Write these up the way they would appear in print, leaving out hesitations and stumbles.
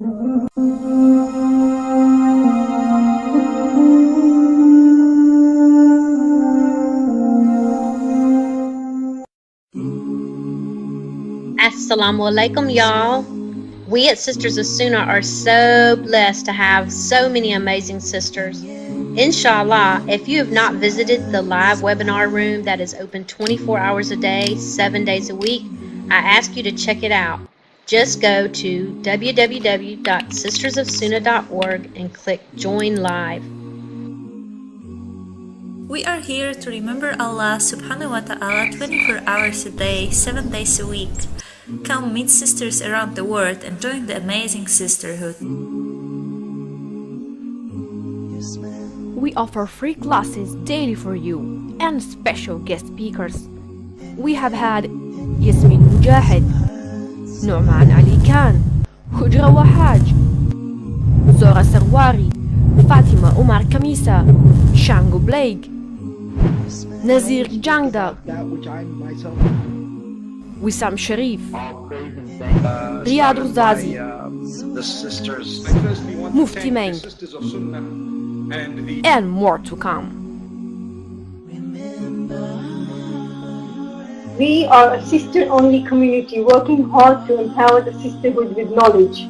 Assalamu alaikum, y'all. We at Sisters of Sunnah are so blessed to have so many amazing sisters. Inshallah, if you have not visited the live webinar room that is open 24 hours a day, 7 days a week, I ask you to check it out. Just go to www.sistersofsunnah.org and click Join Live. We are here to remember Allah subhanahu wa ta'ala 24 hours a day, 7 days a week. Come meet sisters around the world and join the amazing sisterhood. We offer free classes daily for you and special guest speakers. We have had Yasmin Mujahid, Nu'man Ali Khan, Hujra Wahaj, Zora Sarwari, Fatima Omar Kamisa, Shango Blake, Nazir Jangda, Wisam Sharieff, Riyad Uzazi, Mufti Main, and more to come. We are a sister-only community working hard to empower the sisterhood with knowledge.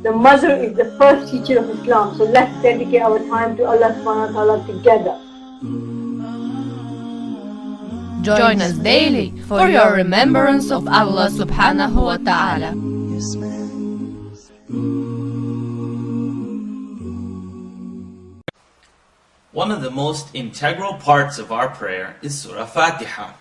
The mother is the first teacher of Islam, so let's dedicate our time to Allah subhanahu wa ta'ala together. Join us daily for your remembrance of Allah subhanahu wa ta'ala. One of the most integral parts of our prayer is Surah Fatiha.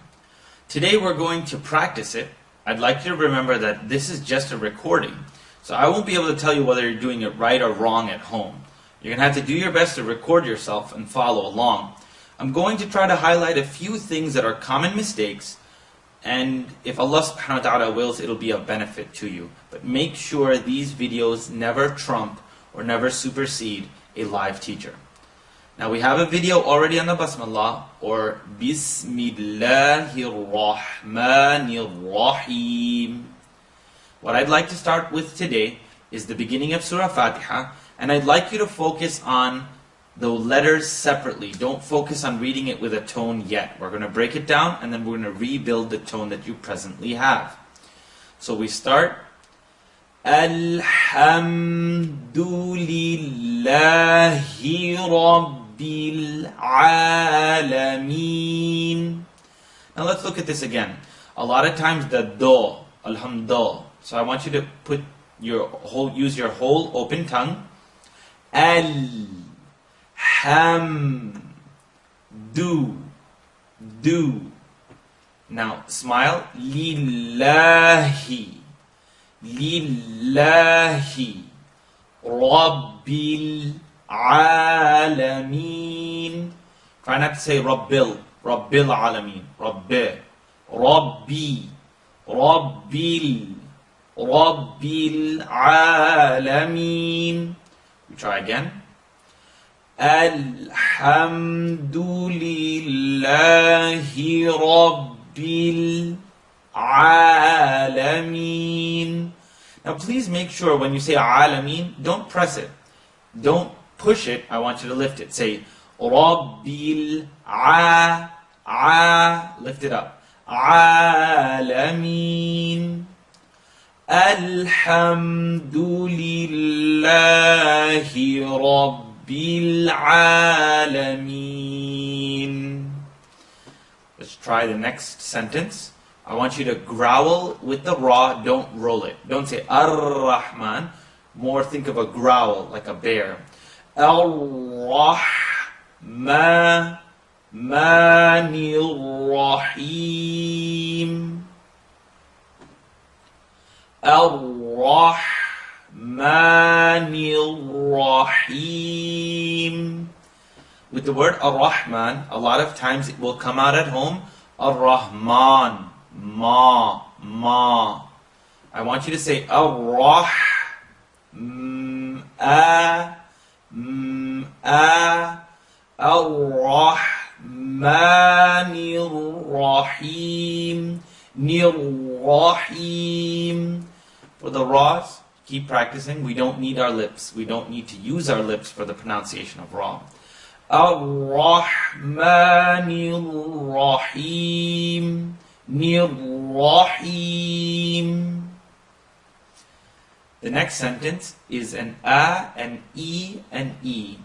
Today we're going to practice it. I'd like you to remember that this is just a recording, so I won't be able to tell you whether you're doing it right or wrong at home. You're going to have to do your best to record yourself and follow along. I'm going to try to highlight a few things that are common mistakes, and if Allah subhanahu wa ta'ala wills, it'll be of benefit to you. But make sure these videos never trump or never supersede a live teacher. Now we have a video already on the Basmallah, or Bismillahirrahmanirrahim. What I'd like to start with today is the beginning of Surah Fatiha, and I'd like you to focus on the letters separately. Don't focus on reading it with a tone yet. We're going to break it down and then we're going to rebuild the tone that you presently have. So we start. Alhamdulillahi Rabbil Alameen. Now let's look at this again. A lot of times the do, alhamdulillah. So I want you to use your whole open tongue. Do. Now smile. Lillahi Rabbil Alameen. Try not to say Rabbil Alameen. Rabbil Alameen. We try again. Alhamdulillahi Rabbil Alameen. Now please make sure when you say Alameen, don't press it. Don't push it. I want you to lift it. Say Rabbil lift it up. Alameen. Alhamdulillahi Rabbil Alameen. Let's try the next sentence. I want you to growl with the ra, don't roll it. Don't say Ar-Rahman. More think of a growl, like a bear. Ar-Rahmanir-Rahim. Ar-Rahmanir-Rahim. With the word Ar-Rahman, a lot of times it will come out at home. Ar-Rahman. Ma. I want you to say Ar-Rahman. Ar-Rahmanir-Rahim. Nir-Rahim. For the Ra's, Keep practicing. We don't need our lips. We don't need to use our lips for the pronunciation of Ra. Ar-Rahmanir Rahim. Nir-Rahim. The next sentence is an A, an E, an E.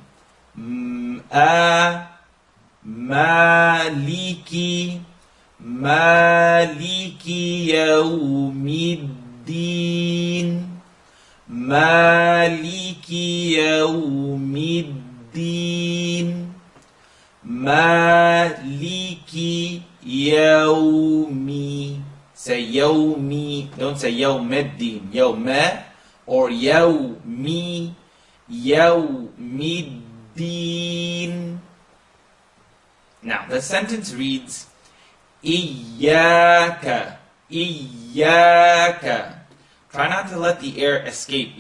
A, Maliki, Maliki Yawmiddin. Maliki Yawmiddin. Maliki Yawmi. Say Yawmi. Don't say Yawmiddin. Yawma or Yawmi. Yawmiddin. Now the sentence reads Iyaka. Iyaka. Try not to let the air escape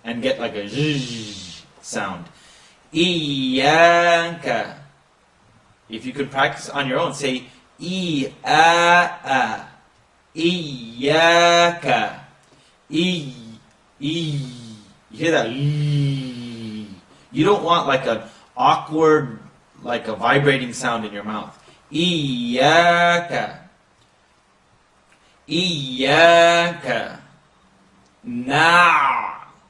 and get like a zh sound. Iyaka. If you could practice on your own, say I-a-a. Iyaka. I. You hear that? You don't want like an awkward, like a vibrating sound in your mouth. Iyaka. Iyaka. Na'budu.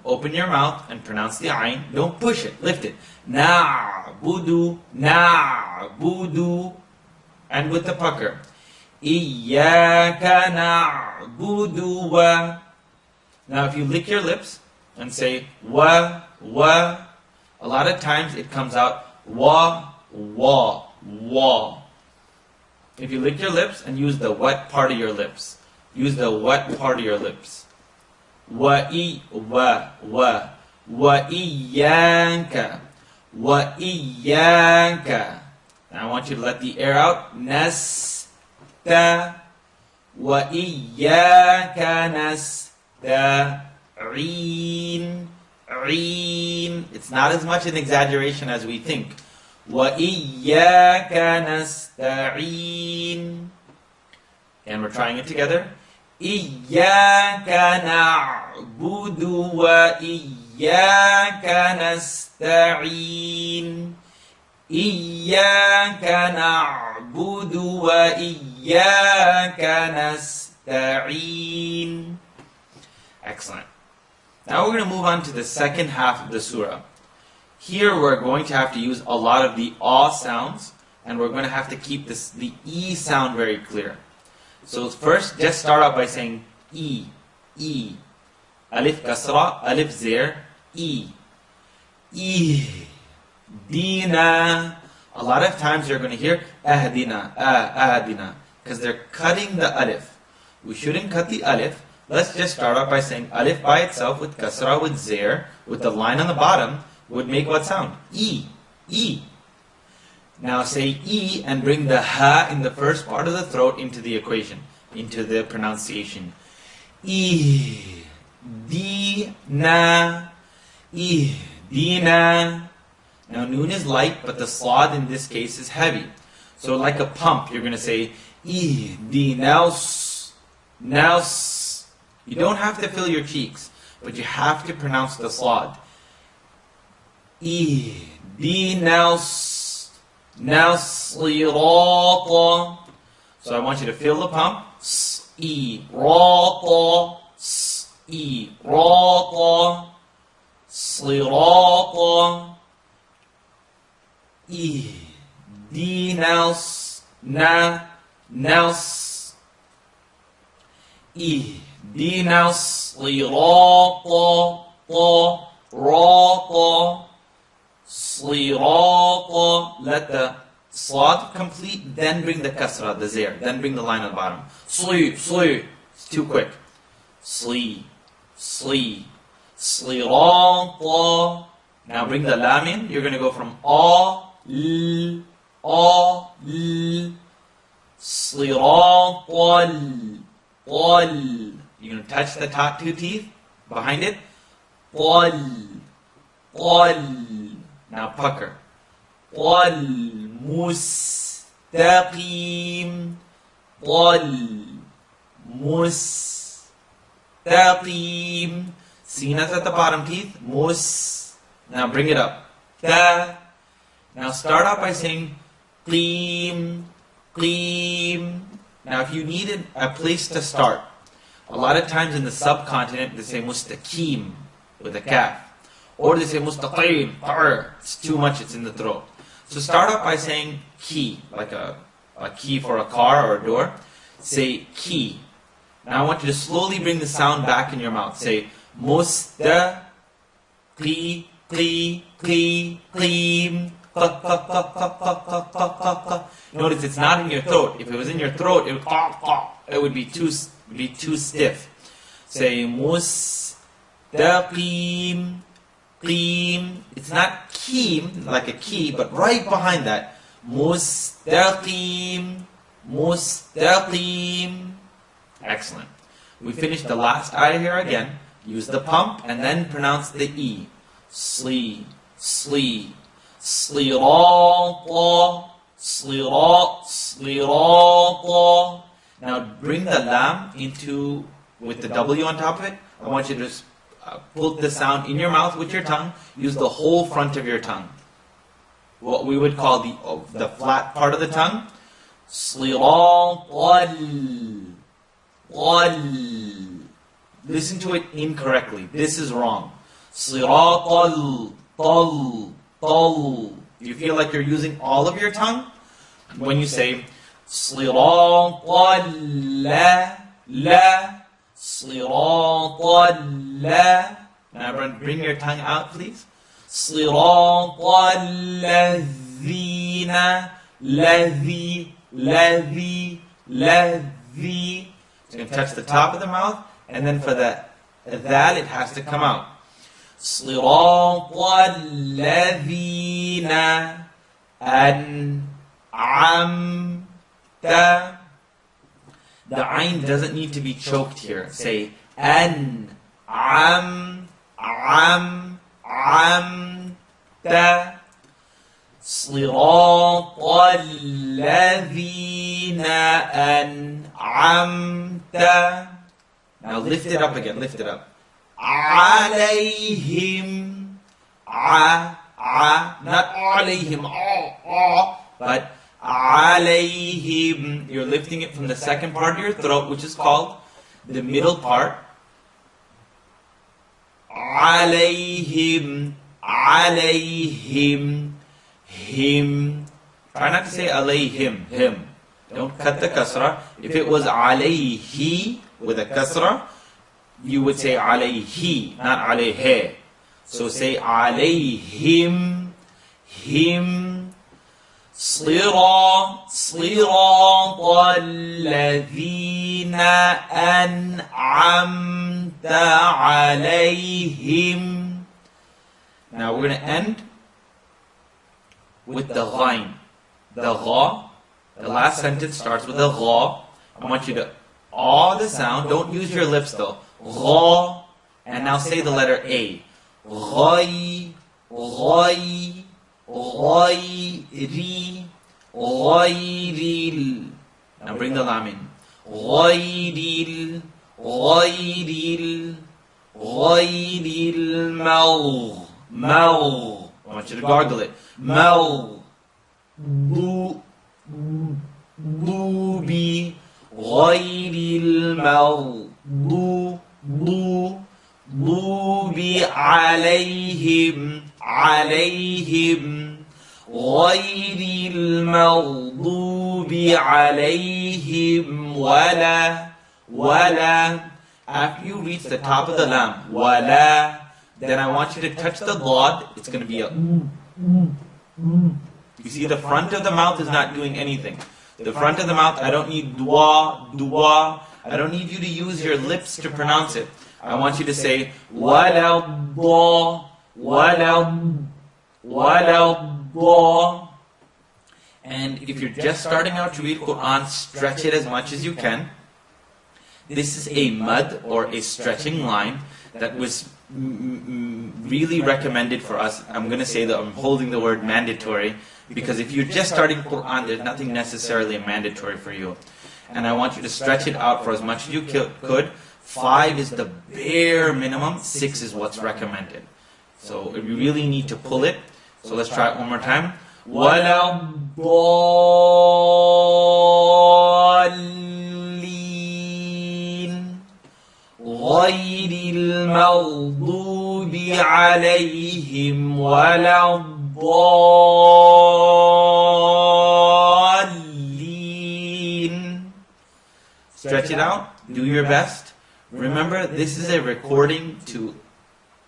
Open your mouth and pronounce the ayn. Don't push it. Lift it. Na'budu. Na'budu. And with the pucker. Iyaka na'budu wa. Now if you lick your lips and say wa, a lot of times it comes out wa. If you lick your lips and use the wet part of your lips. Use the wet part of your lips. Wa iyyanka. Wa iyyanka. Now I want you to let the air out. Nasta. Wa iyyaka nasta'in. It's not as much an exaggeration as we think. وَإِيَّاكَ نَسْتَعِينُ. And we're trying it together. إِيَّاكَ نَعْبُدُ وَإِيَّاكَ نَسْتَعِينُ. إِيَّاكَ نَعْبُدُ وَإِيَّاكَ نَسْتَعِينُ. Excellent. Now we're going to move on to the second half of the surah. Here we're going to have to use a lot of the ah sounds, and we're going to have to keep the E sound very clear. So first, just start out by saying E, E. Alif kasra, alif zir, E. E. Dina. A lot of times you're going to hear ahdina, ahdina, because they're cutting the alif. We shouldn't cut the alif. Let's just start out by saying alif by itself with kasra, with zir, with the line on the bottom, would make what sound? E. E. Now say E and bring the ha in the first part of the throat into the equation, into the pronunciation. E. Dina. E. Dina. Now noon is light, but the slad in this case is heavy. So like a pump, you're going to say E. Dinaus. Naus. You don't have to fill your cheeks, but you have to pronounce the slad. Ihdinas sirata. So I want you to fill the pump. Sirata. Sirata. Sirata. Ihdinas nas. Ihdinas sirata. Rata. Sirata. Let the slad complete, then bring the kasra, the zir, then bring the line on the bottom. Sli. It's too quick. Sli. Sirata. Now bring the lam in. You're going to go from a, l, Sirata. You're going to touch the top two teeth behind it. Now pucker. Mustaqim. Mustaqim. Sina's at the bottom teeth. Mus. Now bring it up. Ta. Now start out by saying Qeem. Qeem. Now if you needed a place to start, a lot of times in the subcontinent they say Mustaqim with a kaf. Or they say Mustaqim. It's too much, it's in the throat. So start out by saying key, like a key for a car or a door. Say key. Now I want you to slowly bring the sound back in your mouth. Say Musta, qi, qi, qi, qeem, qa, qa, qa, qa, qa, qa, qa, qa, qa. Notice it's not in your throat. If it was in your throat, it would be too stiff. Say mustaqim, qeem. It's not keem, like a key, but right behind that. Mustaqim, mustaqim. Excellent. We finished the last ayah here again. Use the pump and then pronounce the E. Sli, sli, slirata, slirat, slirata. Now bring the lam into, with the W on top of it. I want you to just put the sound in your mouth with your tongue. Use the whole front of your tongue. What we would call the flat part of the tongue. Sliratal. Listen to it incorrectly. This is wrong. Siratal, tal, tal. You feel like you're using all of your tongue when you say Siratal, la, la, Siratal, la. Now bring your tongue out, please. Siratal, ladhina, ladhi, ladhi, ladhi. So you can touch the top of the mouth, and then for the that it has to come out. صِرَاطَ الَّذِينَ أَنْعَمْتَ. The ayn doesn't need to be choked here. Say أَنْعَمْتَ. صِرَاطَ الَّذِينَ أَنْعَمْتَ. Now lift it up again, lift it up. عَلَيْهِمْ. Not عَلَيْهِمْ, but عَلَيْهِمْ. You're lifting it from the second part of your throat, which is called the middle part. عَلَيْهِمْ. عَلَيْهِمْ. Him. Try not to say alayhim, him. Don't cut the kasra. If it was alayhi with a kasra, you would say alayhi, not alayhe. So say alayhim, him. صراط الذين أنعمت عليهم. Now we're going to end with the ghain. The gha, the last sentence starts with a gha. I want you to awe the sound. Don't use your lips though. Gha. And now say the letter A. Ghai, ghai, ghairi, ghairil. Now bring the lam in. Ghairil, ghairil, ghairil magh, magh. I want you to gargle it. Maghdubi, ghayril maghdubi alayhim, alayhim, ghayril maghdubi alayhim, wala. After you reach the top of the lam, wala, then I want you to touch the dad. It's going to be a. You see, the front of the mouth is not doing anything. The front of the mouth, I don't need dua, dua. I don't need you to use your lips to pronounce it. I want you to say wala da, wala da. And if you're just starting out to read Quran, stretch it as much as you can. This is a mud or a stretching line that was really recommended for us. I'm going to say that I'm holding the word mandatory because if you're just starting Quran, there's nothing necessarily mandatory for you. And I want you to stretch it out for as much as you could 5 is the bare minimum, 6 is what's recommended. So we really need to pull it. So let's try it one more time. وَلَا الضَّالِّينَ غَيْرِ الْمَغْضُوبِ عَلَيْهِمْ وَلَا الضَّالِّينَ. Stretch it out. Do your best. Remember, this is a recording to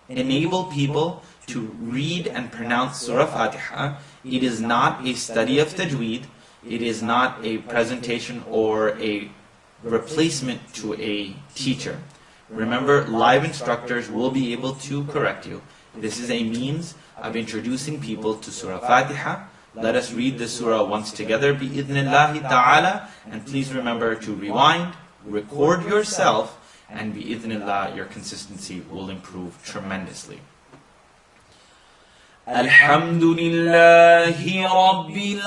enable people to read and pronounce Surah Fatiha. It is not a study of tajweed. It is not a presentation or a replacement to a teacher. Remember, live instructors will be able to correct you. This is a means of introducing people to Surah Fatiha. Let us read the surah once together, bi'idhnillahi ta'ala. And please remember to rewind, record yourself, and bi'idhnillah, your consistency will improve tremendously. Alhamdulillahi Rabbil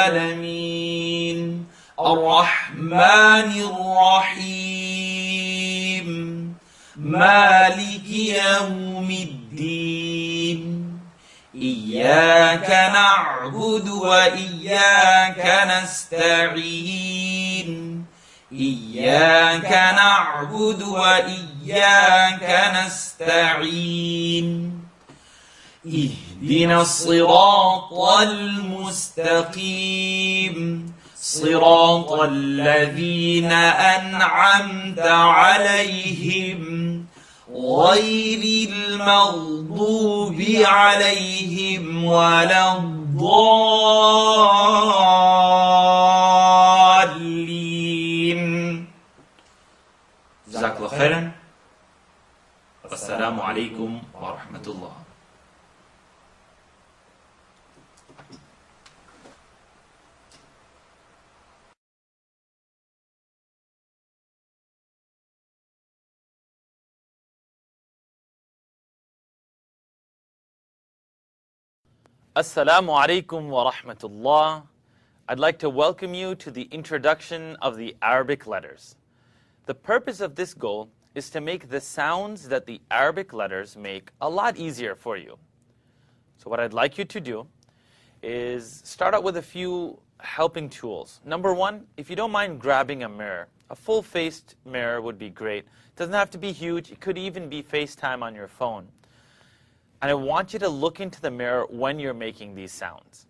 Alameen, Ar-Rahmanir Rahim, Maliki Yawmiddin, Iyyaka na'budu wa iyyaka nasta'in, Iyyaka na'budu wa iyyaka nasta'in, اهدنا الصراط المستقيم صراط الذين أنعمت عليهم غير المغضوب عليهم ولا الضالين. جزاك الله خيرا. والسلام عليكم ورحمة الله. Assalamu alaikum wa rahmatullah. I'd like to welcome you to the introduction of the Arabic letters. The purpose of this goal is to make the sounds that the Arabic letters make a lot easier for you. So what I'd like you to do is start out with a few helping tools. Number one, if you don't mind grabbing a mirror, a full-faced mirror would be great. It doesn't have to be huge. It could even be FaceTime on your phone. And I want you to look into the mirror when you're making these sounds.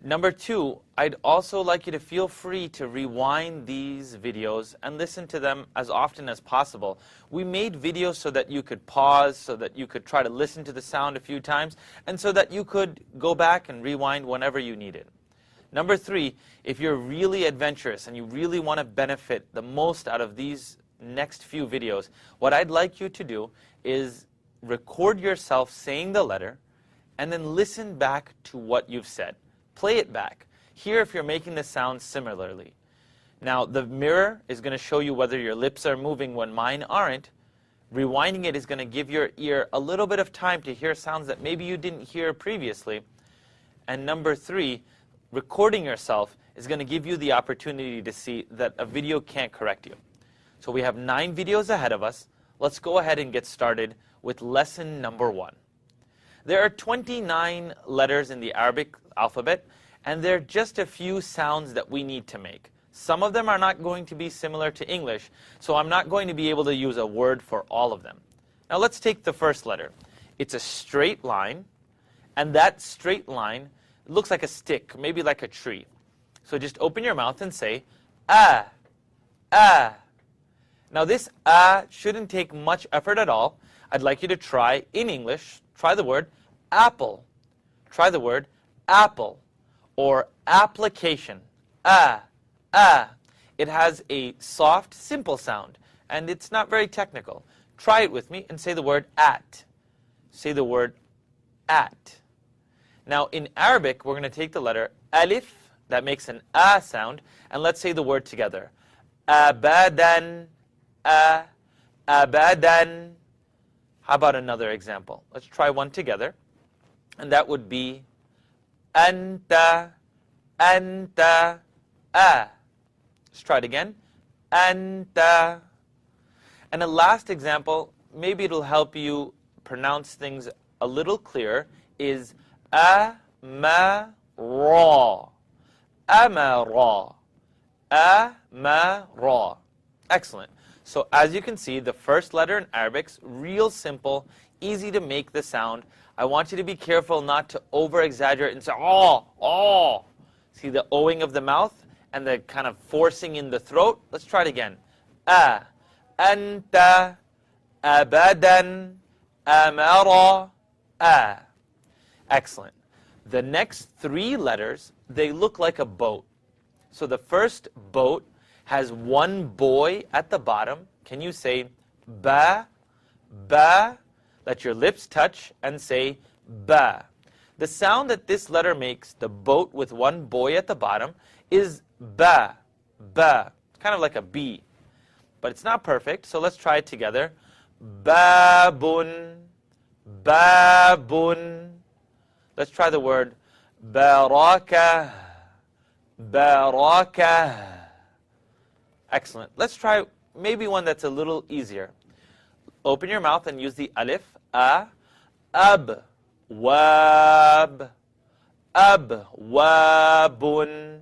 Number two, I'd also like you to feel free to rewind these videos and listen to them as often as possible. We made videos so that you could pause, so that you could try to listen to the sound a few times, and so that you could go back and rewind whenever you needed. Number three, if you're really adventurous and you really want to benefit the most out of these next few videos, what I'd like you to do is record yourself saying the letter, and then listen back to what you've said. Play it back. Hear if you're making the sound similarly. Now, the mirror is going to show you whether your lips are moving when mine aren't. Rewinding it is going to give your ear a little bit of time to hear sounds that maybe you didn't hear previously. And number three, recording yourself is going to give you the opportunity to see that a video can't correct you. So we have 9 videos ahead of us. Let's go ahead and get started with lesson number 1. There are 29 letters in the Arabic alphabet, and there are just a few sounds that we need to make. Some of them are not going to be similar to English, so I'm not going to be able to use a word for all of them. Now let's take the first letter. It's a straight line, and that straight line looks like a stick, maybe like a tree. So just open your mouth and say, ah, ah. Now this ah shouldn't take much effort at all. I'd like you to try, in English, try the word apple. Try the word apple, or application. Ah, ah. It has a soft, simple sound, and it's not very technical. Try it with me and say the word at. Say the word at. Now in Arabic, we're going to take the letter alif, that makes an ah sound, and let's say the word together. Abadan, abadan. How about another example? Let's try one together. And that would be anta, anta, ah. Let's try it again. Anta. And a last example, maybe it'll help you pronounce things a little clearer, is amara. Amara. Amara. Excellent. So as you can see, the first letter in Arabic's real simple, easy to make the sound. I want you to be careful not to over-exaggerate and say, oh. See the O-ing of the mouth and the kind of forcing in the throat? Let's try it again. Anta, abadan, amara, Excellent. The next three letters, they look like a boat. So the first boat has one boy at the bottom. Can you say ba, ba? Let your lips touch and say ba. The sound that this letter makes, the boat with one boy at the bottom, is ba, ba. Kind of like a B. But it's not perfect, so let's try it together. Babun, babun. Let's try the word baraka, baraka. Excellent. Let's try maybe one that's a little easier. Open your mouth and use the alif, ab, wab, wabun,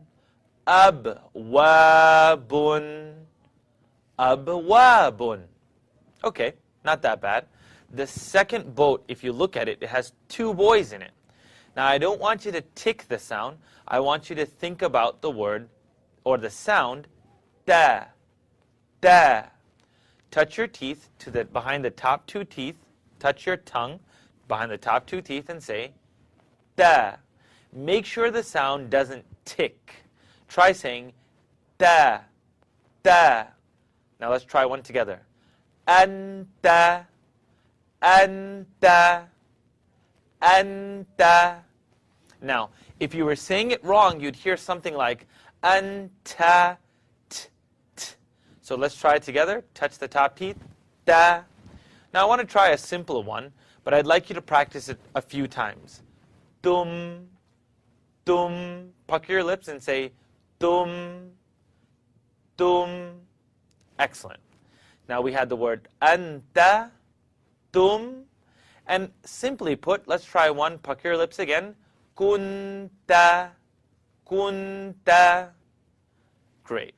wabun, wabun. Okay, not that bad. The second boat, if you look at it, it has two boys in it. Now, I don't want you to tick the sound. I want you to think about the word or the sound da, da. Touch your teeth to behind the top two teeth. Touch your tongue behind the top two teeth and say da. Make sure the sound doesn't tick. Try saying da, da. Now let's try one together. Anta, anta, anta. Now, if you were saying it wrong, you'd hear something like anta, t, t. So let's try it together. Touch the top teeth. Da. Now I want to try a simpler one, but I'd like you to practice it a few times. Tum, tum. Pucker your lips and say tum, tum. Excellent. Now we had the word anta, tum, and simply put, let's try one. Pucker your lips again. Kunta, kunta. Great.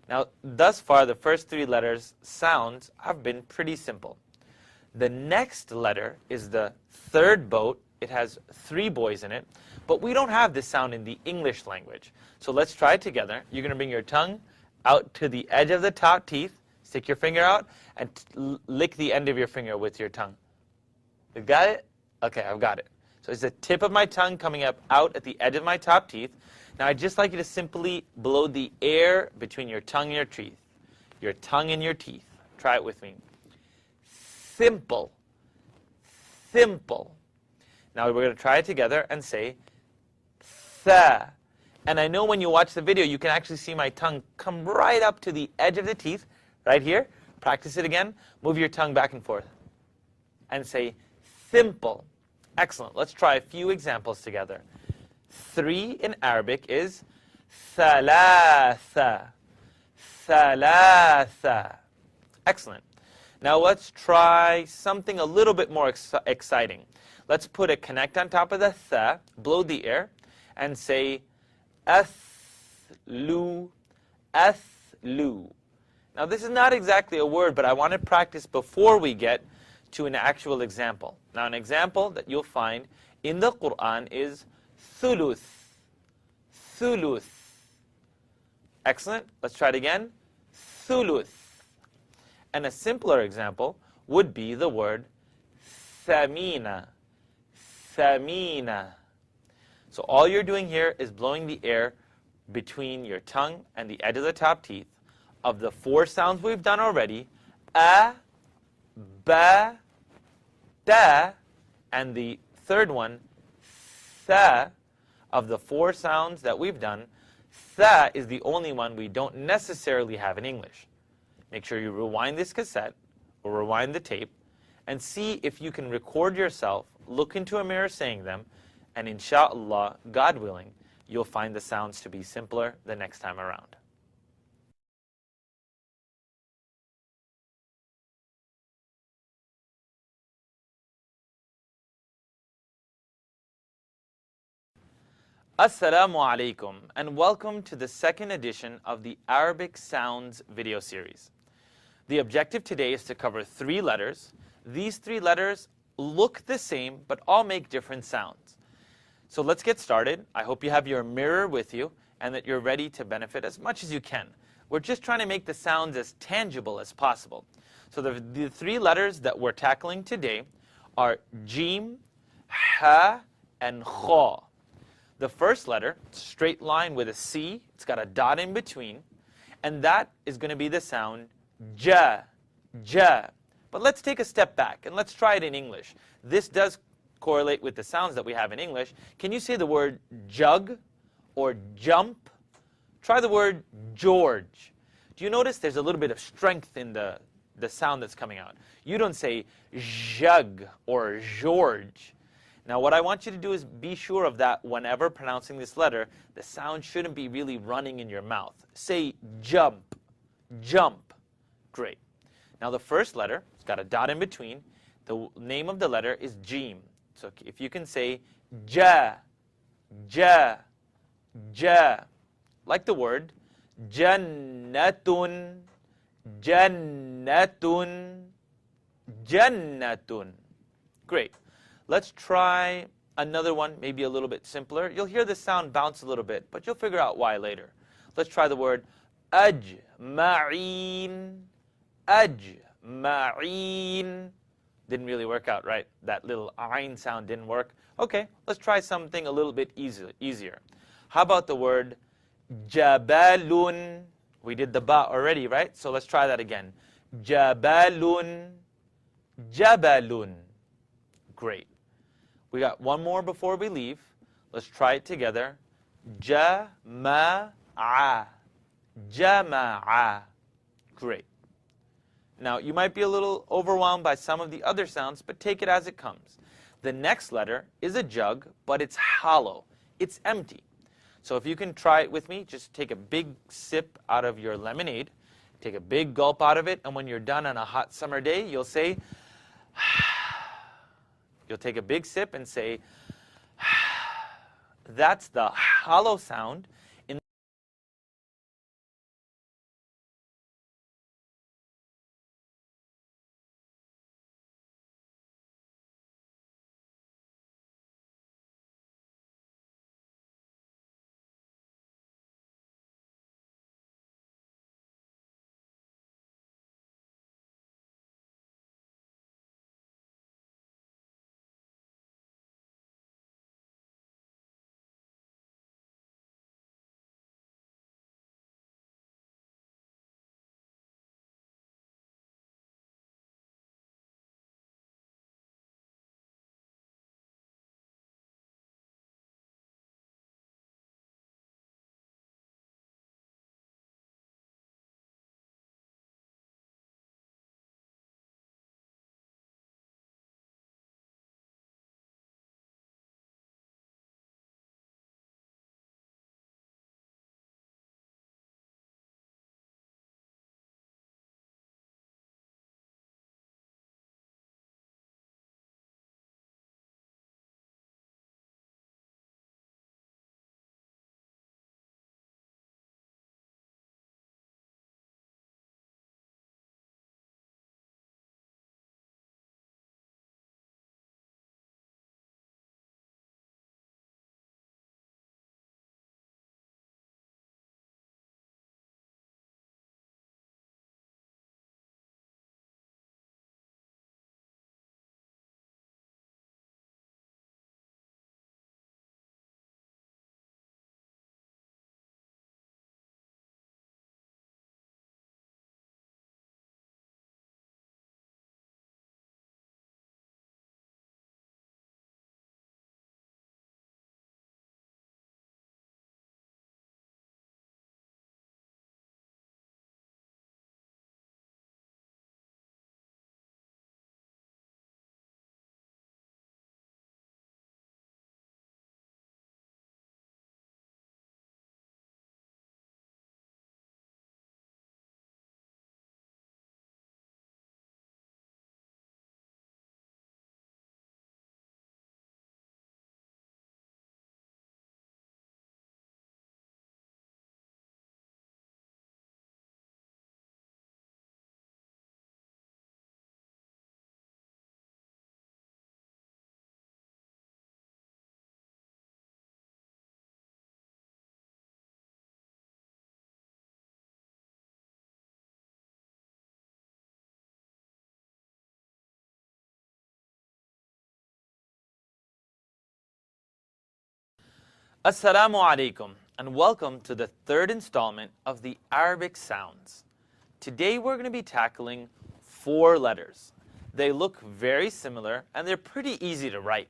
Now, thus far, the first three letters, sounds, have been pretty simple. The next letter is the third boat. It has three boys in it, but we don't have this sound in the English language. So let's try it together. You're going to bring your tongue out to the edge of the top teeth, stick your finger out, and lick the end of your finger with your tongue. You got it? Okay, I've got it. So it's the tip of my tongue coming up out at the edge of my top teeth. Now I'd just like you to simply blow the air between your tongue and your teeth. Your tongue and your teeth. Try it with me. Simple. Simple. Now we're going to try it together and say tha. And I know when you watch the video, you can actually see my tongue come right up to the edge of the teeth, right here. Practice it again. Move your tongue back and forth. And say simple. Excellent. Let's try a few examples together. 3 in Arabic is thalatha. Thalatha. Excellent. Now let's try something a little bit more exciting. Let's put a connect on top of the tha, blow the air, and say athlu, athlu. Now this is not exactly a word, but I want to practice before we get to an actual example. Now an example that you'll find in the Quran is thuluth, thuluth. Excellent. Let's try it again. Thuluth. And a simpler example would be the word thamina, thamina. So all you're doing here is blowing the air between your tongue and the edge of the top teeth. Of the 4 sounds we've done already, a, ba, da, and the third one, tha. Of the 4 sounds that we've done, tha is the only one we don't necessarily have in English. Make sure you rewind this cassette or rewind the tape and see if you can record yourself, look into a mirror saying them, and inshallah, God willing, you'll find the sounds to be simpler the next time around. Assalamu alaikum and welcome to the second edition of the Arabic Sounds video series. The objective today is to cover 3 letters. These 3 letters look the same but all make different sounds. So let's get started. I hope you have your mirror with you and that you're ready to benefit as much as you can. We're just trying to make the sounds as tangible as possible. So the 3 letters that we're tackling today are Jim, Ha, and Kha. The first letter, straight line with a C, it's got a dot in between, and that is going to be the sound ja, ja. But let's take a step back and let's try it in English. This does correlate with the sounds that we have in English. Can you say the word jug or jump? Try the word George. Do you notice there's a little bit of strength in the sound that's coming out? You don't say jug or George. Now what I want you to do is be sure of that whenever pronouncing this letter, the sound shouldn't be really running in your mouth. Say jump, jump. Great. Now the first letter, it's got a dot in between. The name of the letter is Jim. So if you can say ja, ja, ja. Like the word jannatun, jannatun, jannatun. Great. Let's try another one, maybe a little bit simpler. You'll hear the sound bounce a little bit, but you'll figure out why later. Let's try the word ajma'in, ajma'in. Didn't really work out, right? That little ayn sound didn't work. Okay, let's try something a little bit easier. How about the word jabalun? We did the ba already, right? So let's try that again. Jabalun, jabalun. Great. We got one more before we leave. Let's try it together. Jama'a, jama'a. Great. Now, you might be a little overwhelmed by some of the other sounds, but take it as it comes. The next letter is a jug, but it's hollow. It's empty. So if you can try it with me, just take a big sip out of your lemonade, take a big gulp out of it, and when you're done on a hot summer day, you'll say, you'll take a big sip and say, that's the hollow sound Assalamu alaikum and welcome to the third installment of the Arabic sounds. Today we're going to be tackling 4 letters. They look very similar and they're pretty easy to write.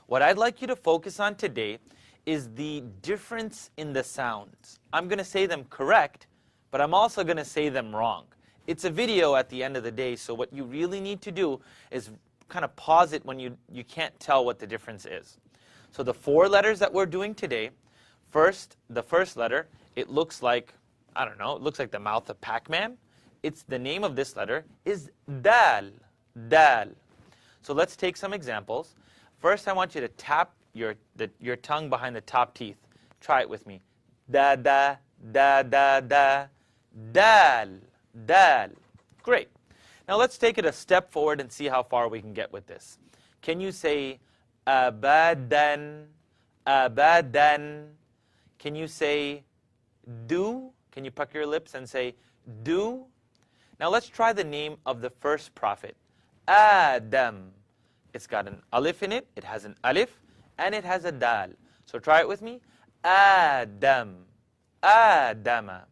What I'd like you to focus on today is the difference in the sounds. I'm going to say them correct, but I'm also going to say them wrong. It's a video at the end of the day, so what you really need to do is kind of pause it when you can't tell what the difference is. So the 4 letters that we're doing today, the first letter, it looks like, I don't know, it looks like the mouth of Pac-Man. The name of this letter is dal, dal. So let's take some examples. First, I want you to tap your tongue behind the top teeth. Try it with me. Da, da, da, da, da, dal, dal. Great. Now let's take it a step forward and see how far we can get with this. Can you say abadan, abadan? Can you say do? Can you pucker your lips and say do? Now let's try the name of the first prophet, Adam. It's got an alif in it, it has an alif, and it has a dal. So try it with me. Adam, Adama.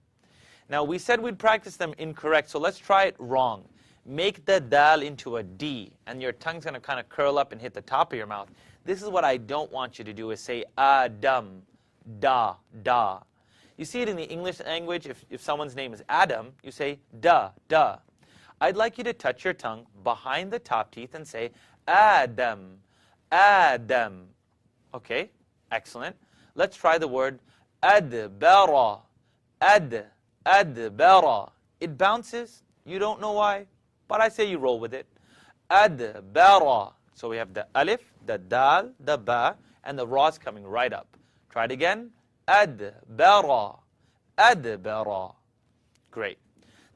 Now we said we'd practice them incorrect, so let's try it wrong. Make the dal into a D, and your tongue's going to kind of curl up and hit the top of your mouth. This is what I don't want you to do, is say Adam, da, da. You see it in the English language, if someone's name is Adam, you say da, da. I'd like you to touch your tongue behind the top teeth and say Adam, Adam. Okay, excellent. Let's try the word adbara, adbara. It bounces, you don't know why, but I say you roll with it. Adbara. So we have the alif, the dal, the ba, and the ra's coming right up. Try it again. Adbara, adbara. Great.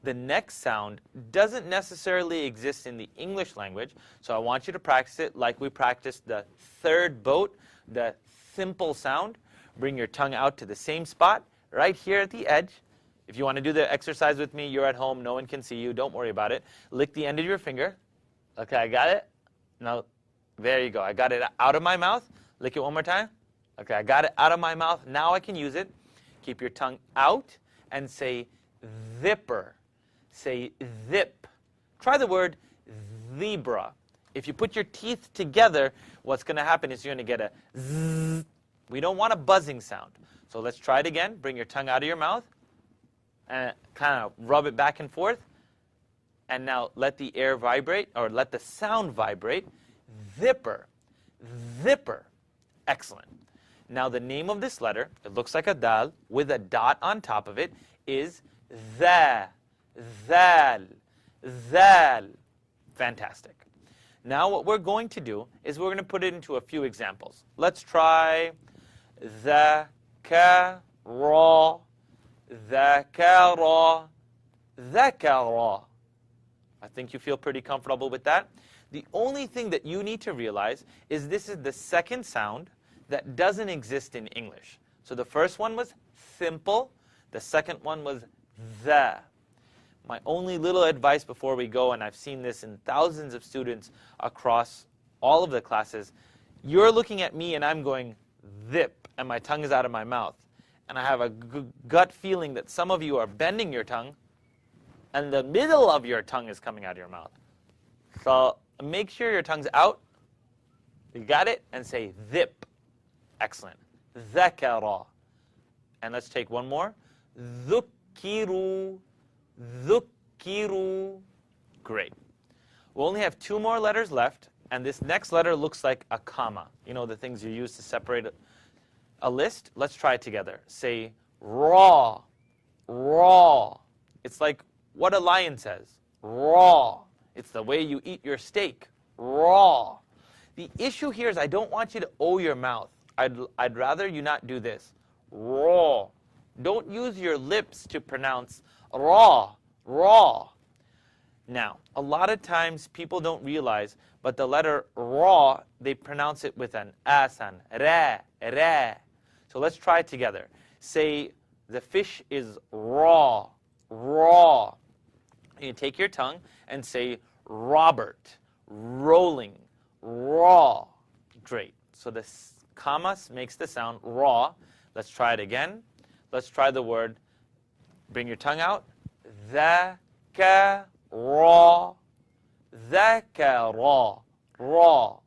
The next sound doesn't necessarily exist in the English language, so I want you to practice it like we practiced the third boat, the simple sound. Bring your tongue out to the same spot, right here at the edge. If you want to do the exercise with me, you're at home, no one can see you, don't worry about it. Lick the end of your finger. Okay, I got it. Now, there you go. I got it out of my mouth. Lick it one more time. Okay, I got it out of my mouth. Now I can use it. Keep your tongue out and say zipper. Say zip. Try the word zebra. If you put your teeth together, what's going to happen is you're going to get a zzz. We don't want a buzzing sound. So let's try it again. Bring your tongue out of your mouth and kind of rub it back and forth. And now let the air vibrate, or let the sound vibrate. Zipper. Zipper. Excellent. Now the name of this letter, it looks like a dal with a dot on top of it, is za. Zal. Zal. Fantastic. Now what we're going to do is we're going to put it into a few examples. Let's try zakara, zakara, zakara. I think you feel pretty comfortable with that. The only thing that you need to realize is this is the second sound that doesn't exist in English. So the first one was simple. The second one was the. My only little advice before we go, and I've seen this in thousands of students across all of the classes, you're looking at me and I'm going zip, and my tongue is out of my mouth. And I have a gut feeling that some of you are bending your tongue, and the middle of your tongue is coming out of your mouth. So make sure your tongue's out. You got it? And say zip. Excellent. Zakara. And let's take one more. Zukiru. Zukiru. Great. We only have 2 more letters left, and this next letter looks like a comma. You know, the things you use to separate a list? Let's try it together. Say raw. Raw. It's like what a lion says. Raw. It's the way you eat your steak. Raw. The issue here is I don't want you to O your mouth. I'd rather you not do this. Raw. Don't use your lips to pronounce raw. Raw. Now, a lot of times people don't realize, but the letter raw, they pronounce it with an asan. Ra. Ra. So let's try it together. Say the fish is raw. Raw. You take your tongue and say Robert. Rolling. Raw. Great. So the comma makes the sound raw. Let's try it again. Let's try the word. Bring your tongue out. ذكر. ذكر. Raw.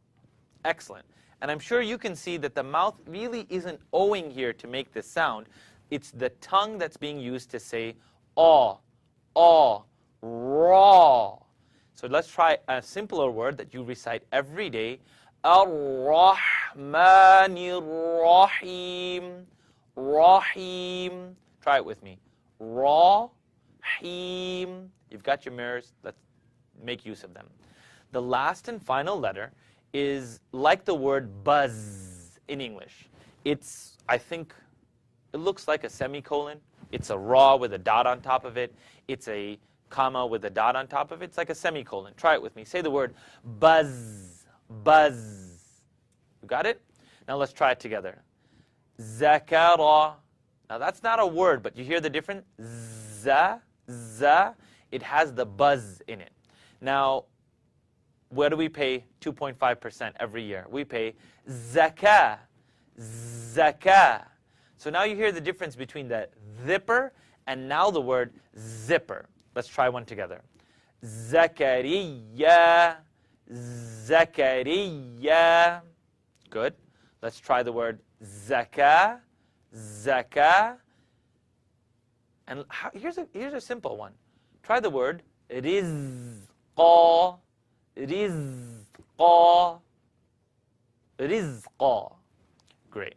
Excellent. And I'm sure you can see that the mouth really isn't owing here to make this sound. It's the tongue that's being used to say raw. So let's try a simpler word that you recite every day. Ar-Rahmanir Rahim. Rahim. Try it with me. Rahim. You've got your mirrors. Let's make use of them. The last and final letter is like the word buzz in English. It's, I think, it looks like a semicolon. It's a raw with a dot on top of it. It's a comma with a dot on top of it. It's like a semicolon. Try it with me. Say the word buzz. Buzz. You got it? Now let's try it together. Zakara. Now that's not a word, but you hear the difference? It has the buzz in it. Now, where do we pay 2.5% every year? We pay zakah. Zakah. So now you hear the difference between the zipper and now the word zipper. Let's try one together. Zakariya. Zakariya. Good. Let's try the word zakah. Zakah. And here's a simple one. Try the word rizqa. Rizqa. Rizqa. Great.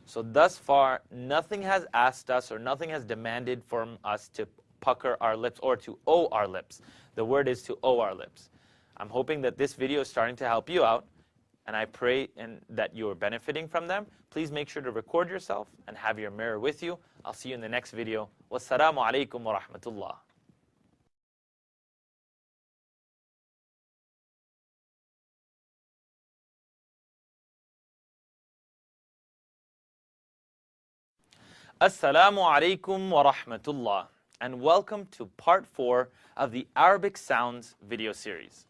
So thus far, nothing has asked us or nothing has demanded from us to pucker our lips or to owe our lips. The word is to owe our lips. I'm hoping that this video is starting to help you out, and I pray that you are benefiting from them. Please make sure to record yourself and have your mirror with you. I'll see you in the next video. Wassalamu alaikum wa rahmatullah. Assalamu alaikum wa rahmatullah, and welcome to part 4 of the Arabic Sounds video series.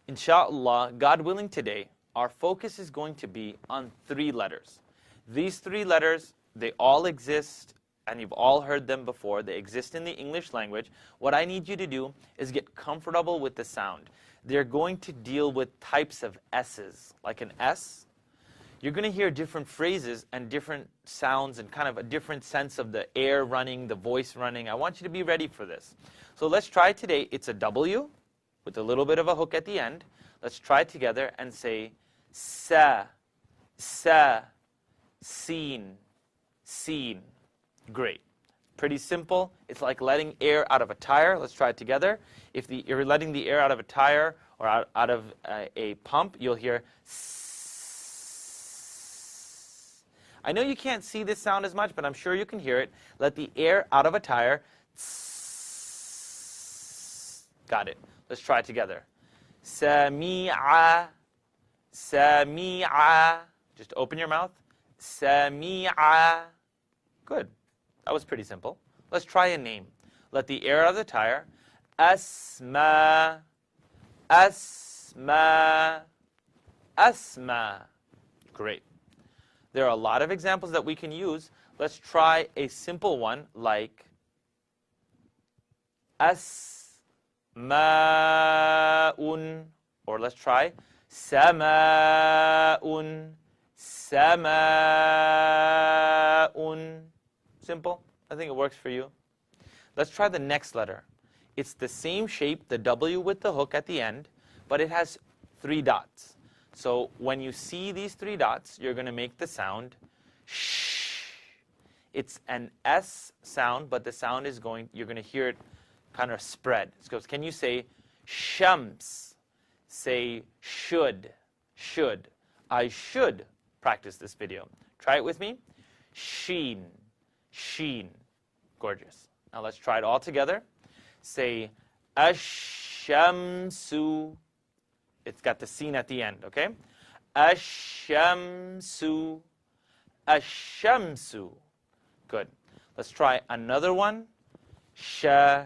Insha'Allah, God willing, today, our focus is going to be on 3 letters. These 3 letters, they all exist, and you've all heard them before. They exist in the English language. What I need you to do is get comfortable with the sound. They're going to deal with types of S's, like an S. You're going to hear different phrases and different sounds and kind of a different sense of the air running, the voice running. I want you to be ready for this. So let's try today. It's a W with a little bit of a hook at the end. Let's try it together and say sa, sa, seen, seen. Great. Pretty simple. It's like letting air out of a tire. Let's try it together. If you're letting the air out of a tire or out of a pump, you'll hear s. I know you can't see this sound as much, but I'm sure you can hear it. Let the air out of a tire. Got it. Let's try it together. Sami'a. Sami'a. Just open your mouth. Sami'a. Good. That was pretty simple. Let's try a name. Let the air out of the tire. Asma. Asma. Asma. Great. There are a lot of examples that we can use. Let's try a simple one like asma'un, or let's try sama'un, sama'un. Simple. I think it works for you. Let's try the next letter. It's the same shape, the W with the hook at the end, but it has 3 dots. So when you see these 3 dots, you're going to make the sound sh. It's an S sound, but the sound is you're going to hear it kind of spread. So can you say shams? Say should, should. I should practice this video. Try it with me. Sheen, sheen. Gorgeous. Now let's try it all together. Say ash-shamsu. It's got the seen at the end, okay? Ash-shamsu. Ash-shamsu. Good. Let's try another one. Sha-ja-ra.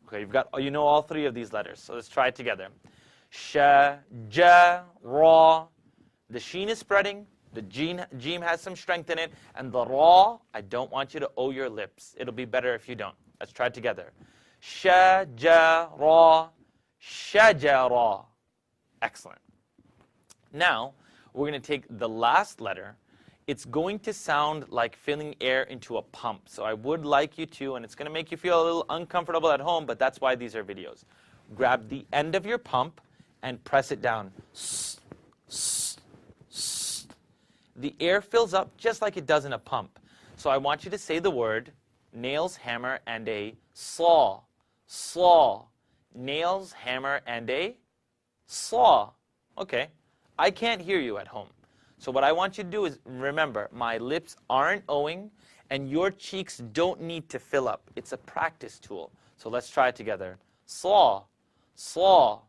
Okay, you know all 3 of these letters. So let's try it together. Sha-ja-ra. The sheen is spreading, The Jim has some strength in it. And the Ra, I don't want you to owe your lips. It'll be better if you don't. Let's try it together. Shajara, shajara. Excellent. Now, we're going to take the last letter. It's going to sound like filling air into a pump. So I would like you to, and it's going to make you feel a little uncomfortable at home, but that's why these are videos. Grab the end of your pump and press it down. The air fills up just like it does in a pump. So I want you to say the word nails, hammer, and a saw. Saw. Nails, hammer, and a saw. Okay. I can't hear you at home. So what I want you to do is remember, my lips aren't owing, and your cheeks don't need to fill up. It's a practice tool. So let's try it together. Saw, saw,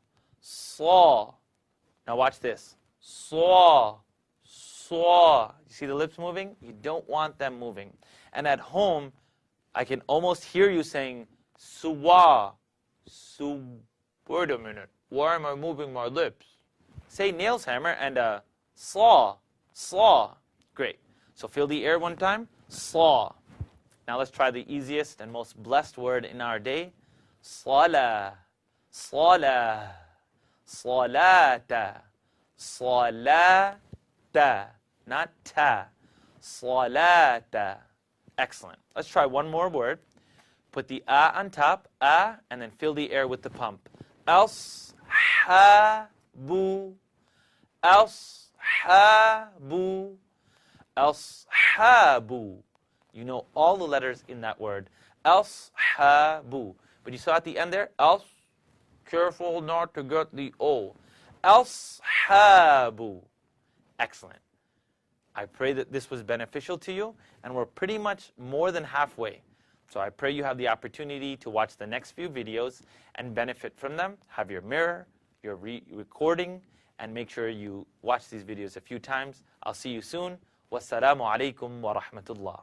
saw. Now watch this. Saw, saw. You see the lips moving? You don't want them moving. And at home, I can almost hear you saying, suwa, wait a minute. Why am I moving my lips? Say nails, hammer, and saw, saw. Great. So feel the air one time. Saw. Now let's try the easiest and most blessed word in our day. Salah, salah, salata, salata, not ta. Salata. Excellent. Let's try one more word. Put the on top, and then fill the air with the pump. Ashabu, ashabu, ashabu. You know all the letters in that word. Ashabu. But you saw at the end there, careful not to get the O. Ashabu. Excellent. I pray that this was beneficial to you, and we're pretty much more than halfway. So I pray you have the opportunity to watch the next few videos and benefit from them. Have your mirror, your recording, and make sure you watch these videos a few times. I'll see you soon. Wassalamu alaikum wa rahmatullah.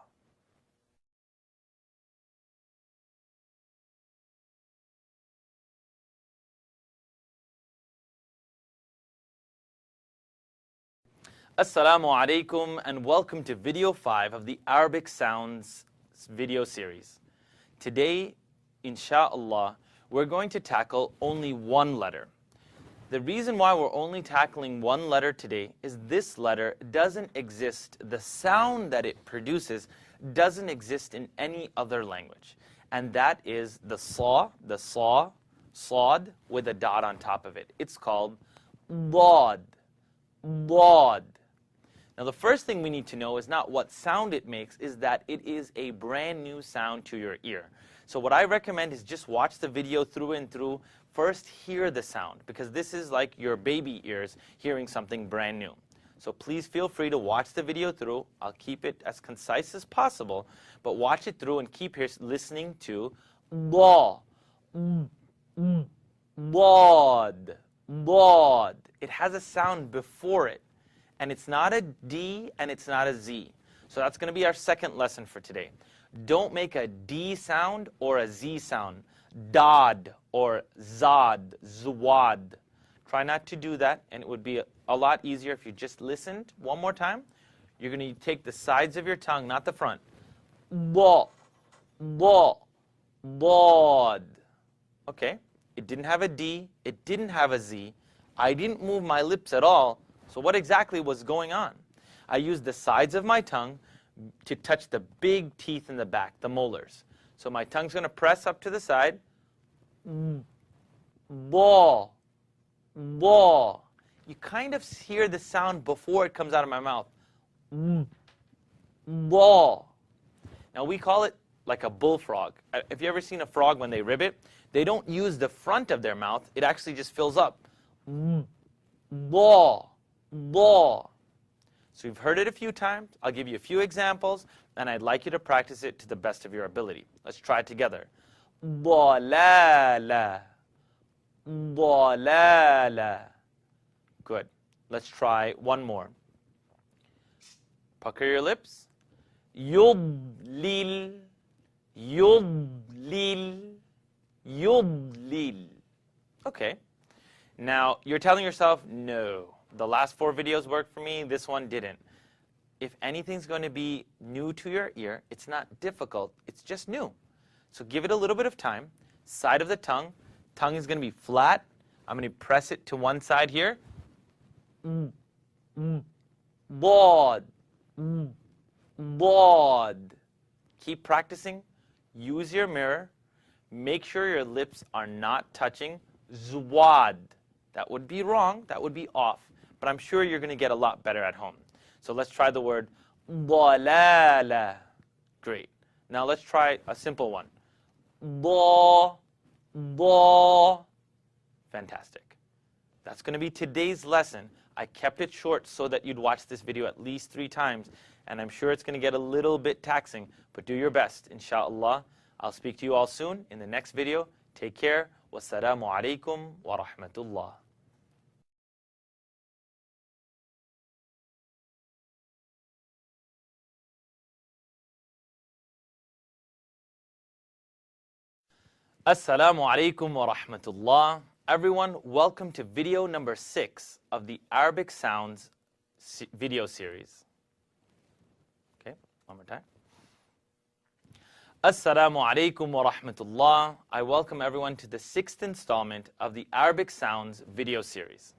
Assalamu alaikum and welcome to video 5 of the Arabic Sounds video series. Today, insha'Allah, we're going to tackle only one letter. The reason why we're only tackling one letter today is this letter doesn't exist. The sound that it produces doesn't exist in any other language. And that is the saw, sawd, with a dot on top of it. It's called dad, dad. Now the first thing we need to know is not what sound it makes, is that it is a brand new sound to your ear. So what I recommend is just watch the video through and through. First hear the sound, because this is like your baby ears hearing something brand new. So please feel free to watch the video through. I'll keep it as concise as possible, but watch it through and keep listening to dad, dad, dad. It has a sound before it. And it's not a D and it's not a Z. So that's going to be our second lesson for today. Don't make a D sound or a Z sound. Dad or Zad, Zwad. Try not to do that, and it would be a lot easier if you just listened one more time. You're going to take the sides of your tongue, not the front. Ba, ba, bod. Okay, it didn't have a D, it didn't have a Z. I didn't move my lips at all. So what exactly was going on? I used the sides of my tongue to touch the big teeth in the back, the molars. So my tongue's going to press up to the side. Ba, ba. You kind of hear the sound before it comes out of my mouth. Ba. Now we call it like a bullfrog. Have you ever seen a frog when they ribbit? They don't use the front of their mouth. It actually just fills up. Ba. Ba. So you've heard it a few times. I'll give you a few examples, and I'd like you to practice it to the best of your ability. Let's try it together. Dalala. Dalala. Good. Let's try one more. Pucker your lips. Yudlil. Yudlil. Yudlil. Okay. Now, you're telling yourself, no. The last 4 videos worked for me, this one didn't. if anything's going to be new to your ear, it's not difficult, it's just new. So give it a little bit of time. Side of the tongue is going to be flat. I'm going to press it to one side here. Bod. Bod. Keep practicing. Use your mirror. Make sure your lips are not touching. Zwad. That would be wrong. That would be off. But I'm sure you're going to get a lot better at home. So let's try the word dalala. Great. Now let's try a simple one. Da. Fantastic. That's going to be today's lesson. I kept it short so that you'd watch this video at least 3 times, and I'm sure it's going to get a little bit taxing, but do your best, inshallah. I'll speak to you all soon in the next video. Take care. Wassalamu alaikum wa rahmatullah. Assalamu alaikum wa rahmatullah. Everyone, welcome to video number 6 of the Arabic Sounds video series. Okay, one more time. Assalamu alaikum wa rahmatullah. I welcome everyone to the 6th installment of the Arabic Sounds video series.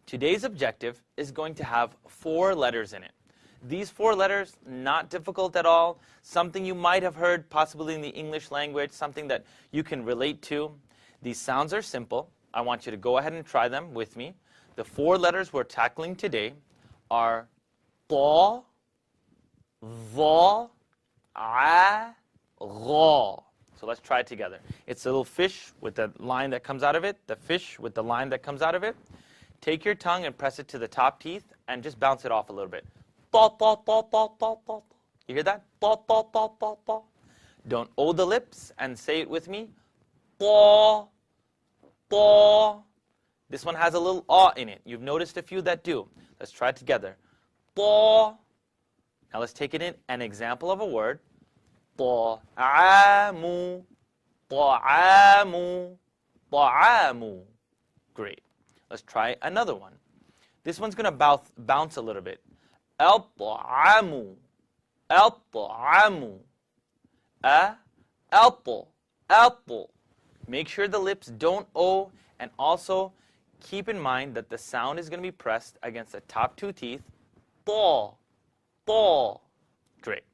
Today's objective is going to have 4 letters in it. These 4 letters, not difficult at all, something you might have heard possibly in the English language, something that you can relate to. These sounds are simple. I want you to go ahead and try them with me. The 4 letters we're tackling today are ta, va, a, gha. So let's try it together. It's a little fish with the line that comes out of it, the fish with the line that comes out of it. Take your tongue and press it to the top teeth and just bounce it off a little bit. Ta, ta, ta, ta, ta, ta. You hear that? Ta, ta, ta, ta, ta. Don't O the lips and say it with me. Ta, ta. This one has a little ah in it. You've noticed a few that do. Let's try it together. Ta. Now let's take it in an example of a word. Ta'amu, ta'amu, ta'amu. Great. Let's try another one. This one's going to bounce a little bit. Al-ta'amu, al-ta'amu, apple, apple. Make sure the lips don't O, and also keep in mind that the sound is going to be pressed against the top 2 teeth. Ta, ta. Great.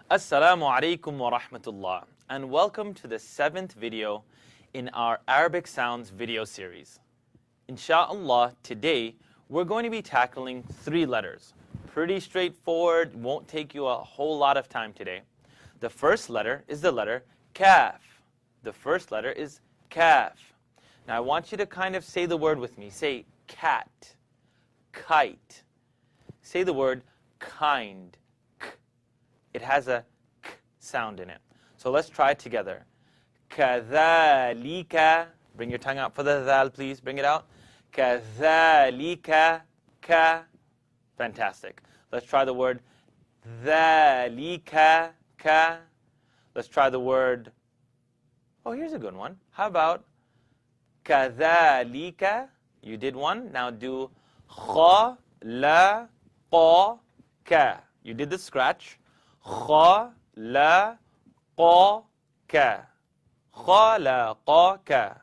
Assalamu alaikum wa rahmatullah, and welcome to the 7th video in our Arabic Sounds video series. Insha'Allah, today we're going to be tackling 3 letters. Pretty straightforward, won't take you a whole lot of time today. The first letter is the letter kaf. The first letter is kaf. Now I want you to kind of say the word with me. Say cat, kite. Say the word kind. It has a k sound in it. So let's try it together. كَذَلِكَ. Bring your tongue out for the dhal, please. Bring it out. كَذَلِكَ. Ka. Fantastic. Let's try the word ذَلِكَ. Ka. Let's try the word, oh, here's a good one. How about كَذَلِكَ? You did one. Now do خَ, la, qa, ka. You did the scratch. خَ, la, qa, ka. خَ, la, qa, ka.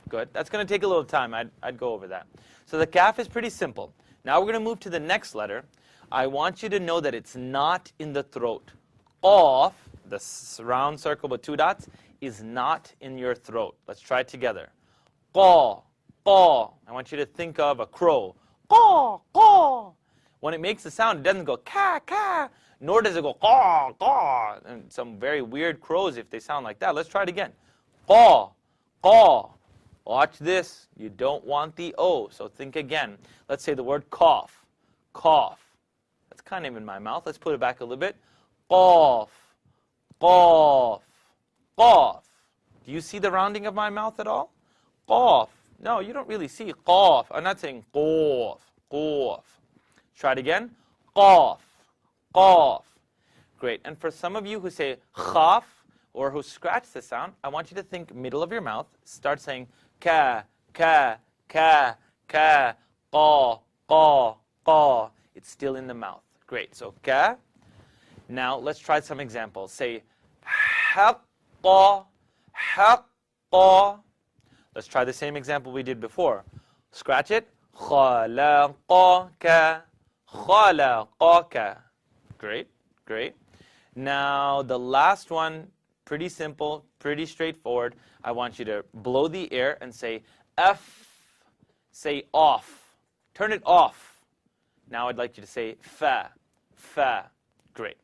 Good. That's going to take a little time. I'd go over that. So the kaf is pretty simple. Now we're going to move to the next letter. I want you to know that it's not in the throat. Qaf, the round circle with 2 dots, is not in your throat. Let's try it together. Qa, qa. I want you to think of a crow. Qa, qa. When it makes a sound, it doesn't go ka, ka, nor does it go qa, qa. And some very weird crows, if they sound like that. Let's try it again. Qa, qa. Watch this. You don't want the O, so think again. Let's say the word cough. Cough. That's kind of in my mouth. Let's put it back a little bit. Cough. Cough. Cough. Do you see the rounding of my mouth at all? Cough. No, you don't really see cough. I'm not saying cough. Cough. Try it again. Cough. Cough. Great. And for some of you who say khaf or who scratch the sound, I want you to think middle of your mouth. Start saying ka, ka, ka, ka, qa, qa, qa. It's still in the mouth. Great. So ka. Now let's try some examples. Say haqqa, haqqa. Let's try the same example we did before. Scratch it. Khalaqaka, khalaqaka. Great, great. Now the last one, pretty simple, pretty straightforward. I want you to blow the air and say F. Say off. Turn it off. Now I'd like you to say fa, fa. Great.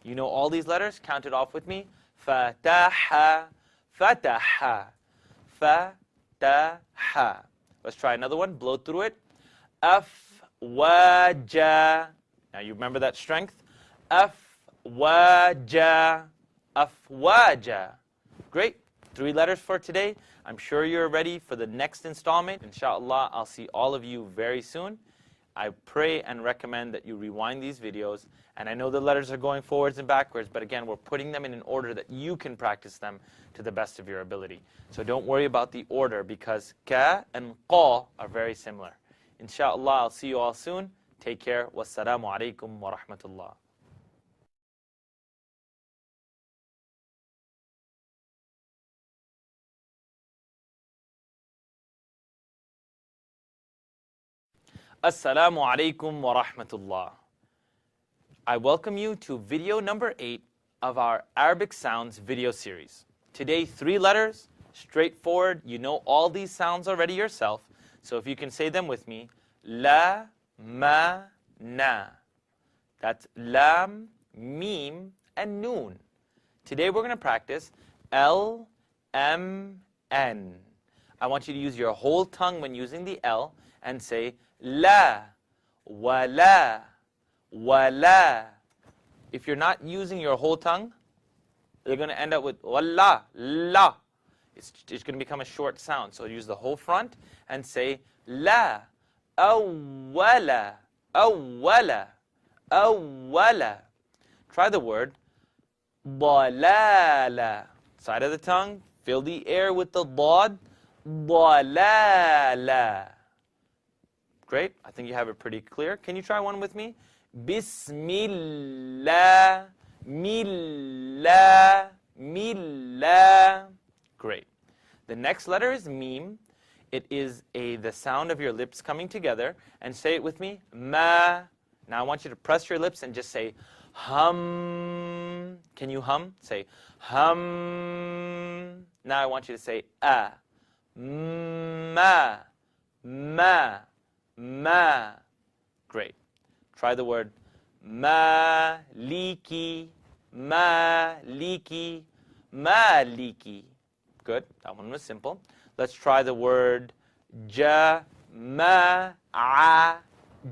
You know all these letters? Count it off with me. Fataha, fataha, fataha. Let's try another one. Blow through it. Afwaja. Now you remember that strength? Afwaja, afwaja. Great. 3 letters for today. I'm sure you're ready for the next installment. Inshallah, I'll see all of you very soon. I pray and recommend that you rewind these videos. And I know the letters are going forwards and backwards, but again, we're putting them in an order that you can practice them to the best of your ability. So don't worry about the order because ka and qa are very similar. Inshallah, I'll see you all soon. Take care. Wassalamu alaikum wa rahmatullah. Assalamu alaikum wa rahmatullah. I welcome you to video number 8 of our Arabic Sounds video series. Today, 3 letters, straightforward. You know all these sounds already yourself, so if you can say them with me. La, ma, na. That's lam, mim, and noon. Today we're going to practice L, M, N. I want you to use your whole tongue when using the L and say la, wala, wala. If you're not using your whole tongue, you're going to end up with walla, la. It's going to become a short sound. So use the whole front and say la, awwala, awwala, awwala. Try the word dalala. Side of the tongue, fill the air with the dad, dalala. Great. I think you have it pretty clear. Can you try one with me? Bismillah, millah, millah. Great. The next letter is mim. It is the sound of your lips coming together. And say it with me. Ma. Now I want you to press your lips and just say Hum. Can you hum? Say hum. Now I want you to say a. Ma. Ma. Ma. Great. Try the word maliki. Maliki. Maliki. Good. That one was simple. Let's try the word jama'a.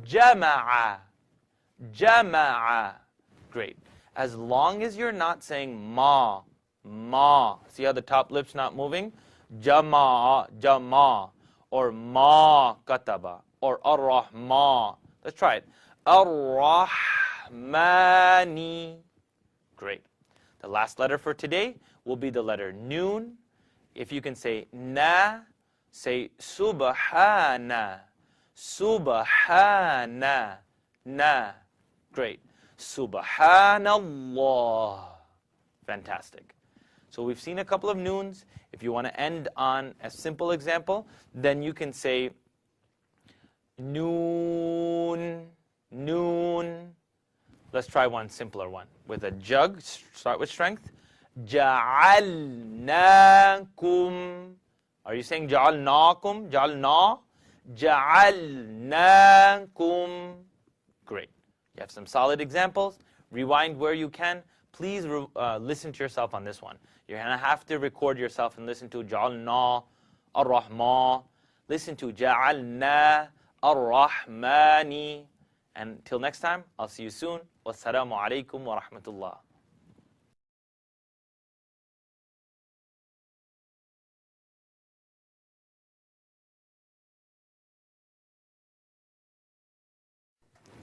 Jama'a. Jama'a. Great. As long as you're not saying ma, ma. See how the top lip's not moving? Jama'a, jama. Or ma kataba. Or ar-rahma. Let's try it. Ar-rahmani. Great. The last letter for today will be the letter noon. If you can say na, say subhana. Subhana. Na. Great. Subhanallah. Fantastic. So we've seen a couple of noons. If you want to end on a simple example, then you can say noon, noon. Let's try one simpler one. With a jug, start with strength. Ja'alnakum. Are you saying ja'alnakum? Ja'alna? Ja'alnakum. Great. You have some solid examples. Rewind where you can. Please listen to yourself on this one. You're going to have to record yourself and listen to ja'alna, ar-rahma. Listen to ja'alna, ar-rahmani. And until next time, I'll see you soon. Wassalamu alaikum wa rahmatullah.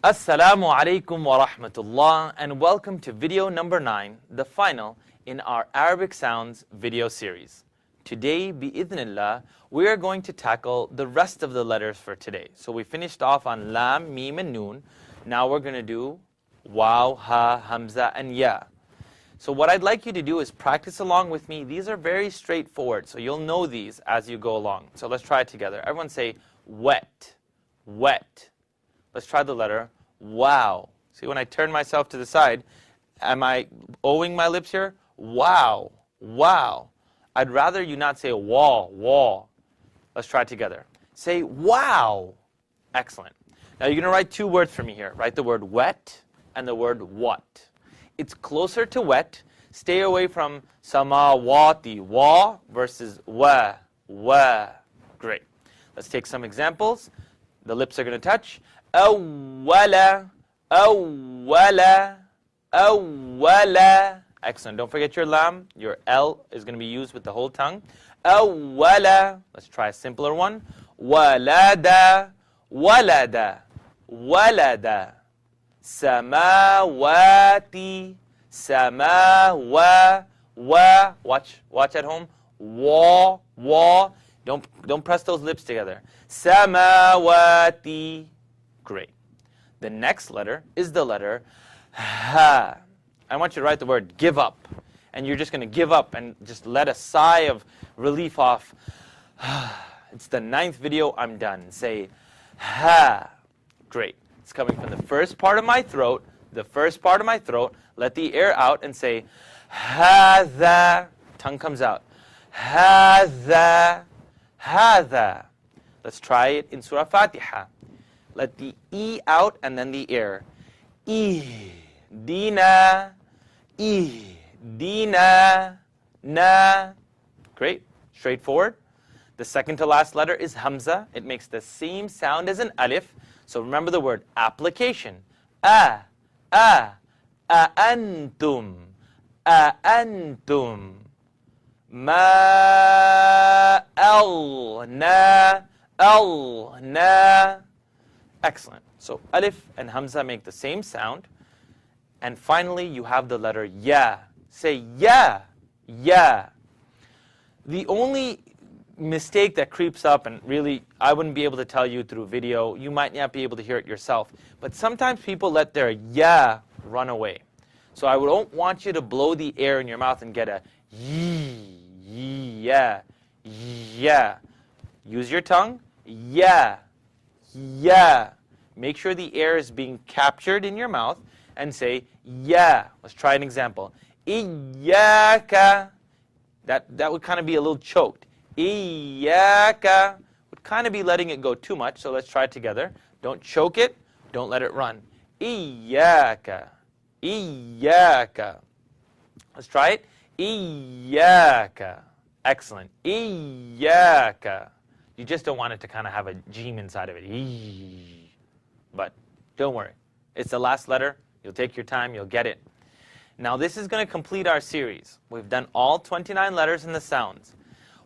Assalamu alaikum wa rahmatullah, and welcome to video number 9, the final in our Arabic Sounds video series. Today, bi'idhnillah, we are going to tackle the rest of the letters for today. So we finished off on lam, mim, and noon. Now we're going to do waw, ha, hamza, and ya. So what I'd like you to do is practice along with me. These are very straightforward, so you'll know these as you go along. So let's try it together. Everyone say wet, wet. Let's try the letter wow. See, when I turn myself to the side, am I owing my lips here? Wow, wow. I'd rather you not say wah, wah. Let's try it together. Say wow. Excellent. Now you're going to write two words for me here. Write the word wet and the word what. It's closer to wet. Stay away from samawati, wa versus wa, wa. Great. Let's take some examples. The lips are going to touch. Awwala, awwala, awwala. Excellent. Don't forget your lam. Your L is going to be used with the whole tongue. Awwala. Let's try a simpler one. Walada, walada, walada. Samawati, samawa, wa. Watch at home. Wa, wa. Don't press those lips together. Samawati. Great. The next letter is the letter ha. I want you to write the word give up. And you're just going to give up and just let a sigh of relief off. It's the 9th video. I'm done. Say ha. Great. It's coming from the first part of my throat. The first part of my throat. Let the air out and say hadha. Tongue comes out. Hadha. Hadha. Let's try it in Surah Fatiha. Let the E out and then the air. Dina. Dina. Na. Great. Straightforward. The second to last letter is Hamza. It makes the same sound as an alif. So remember the word application. Antum. Antum. Ma na. Excellent. So alif and hamza make the same sound. And finally, you have the letter ya. Say ya, ya. The only mistake that creeps up, and really I wouldn't be able to tell you through video, you might not be able to hear it yourself, but sometimes people let their ya run away. So I don't want you to blow the air in your mouth and get a yeah, yeah. Use your tongue, yeah, yeah. Make sure the air is being captured in your mouth, and say ya. Let's try an example. Iyaka. That would kind of be a little choked. Iyaka would kind of be letting it go too much, so let's try it together. Don't choke it, don't let it run. Iyaka. Iyaka. Let's try it. Iyaka. Excellent. Iyaka. You just don't want it to kind of have a jeem inside of it. But don't worry. It's the last letter. You'll take your time. You'll get it. Now this is going to complete our series. We've done all 29 letters and the sounds.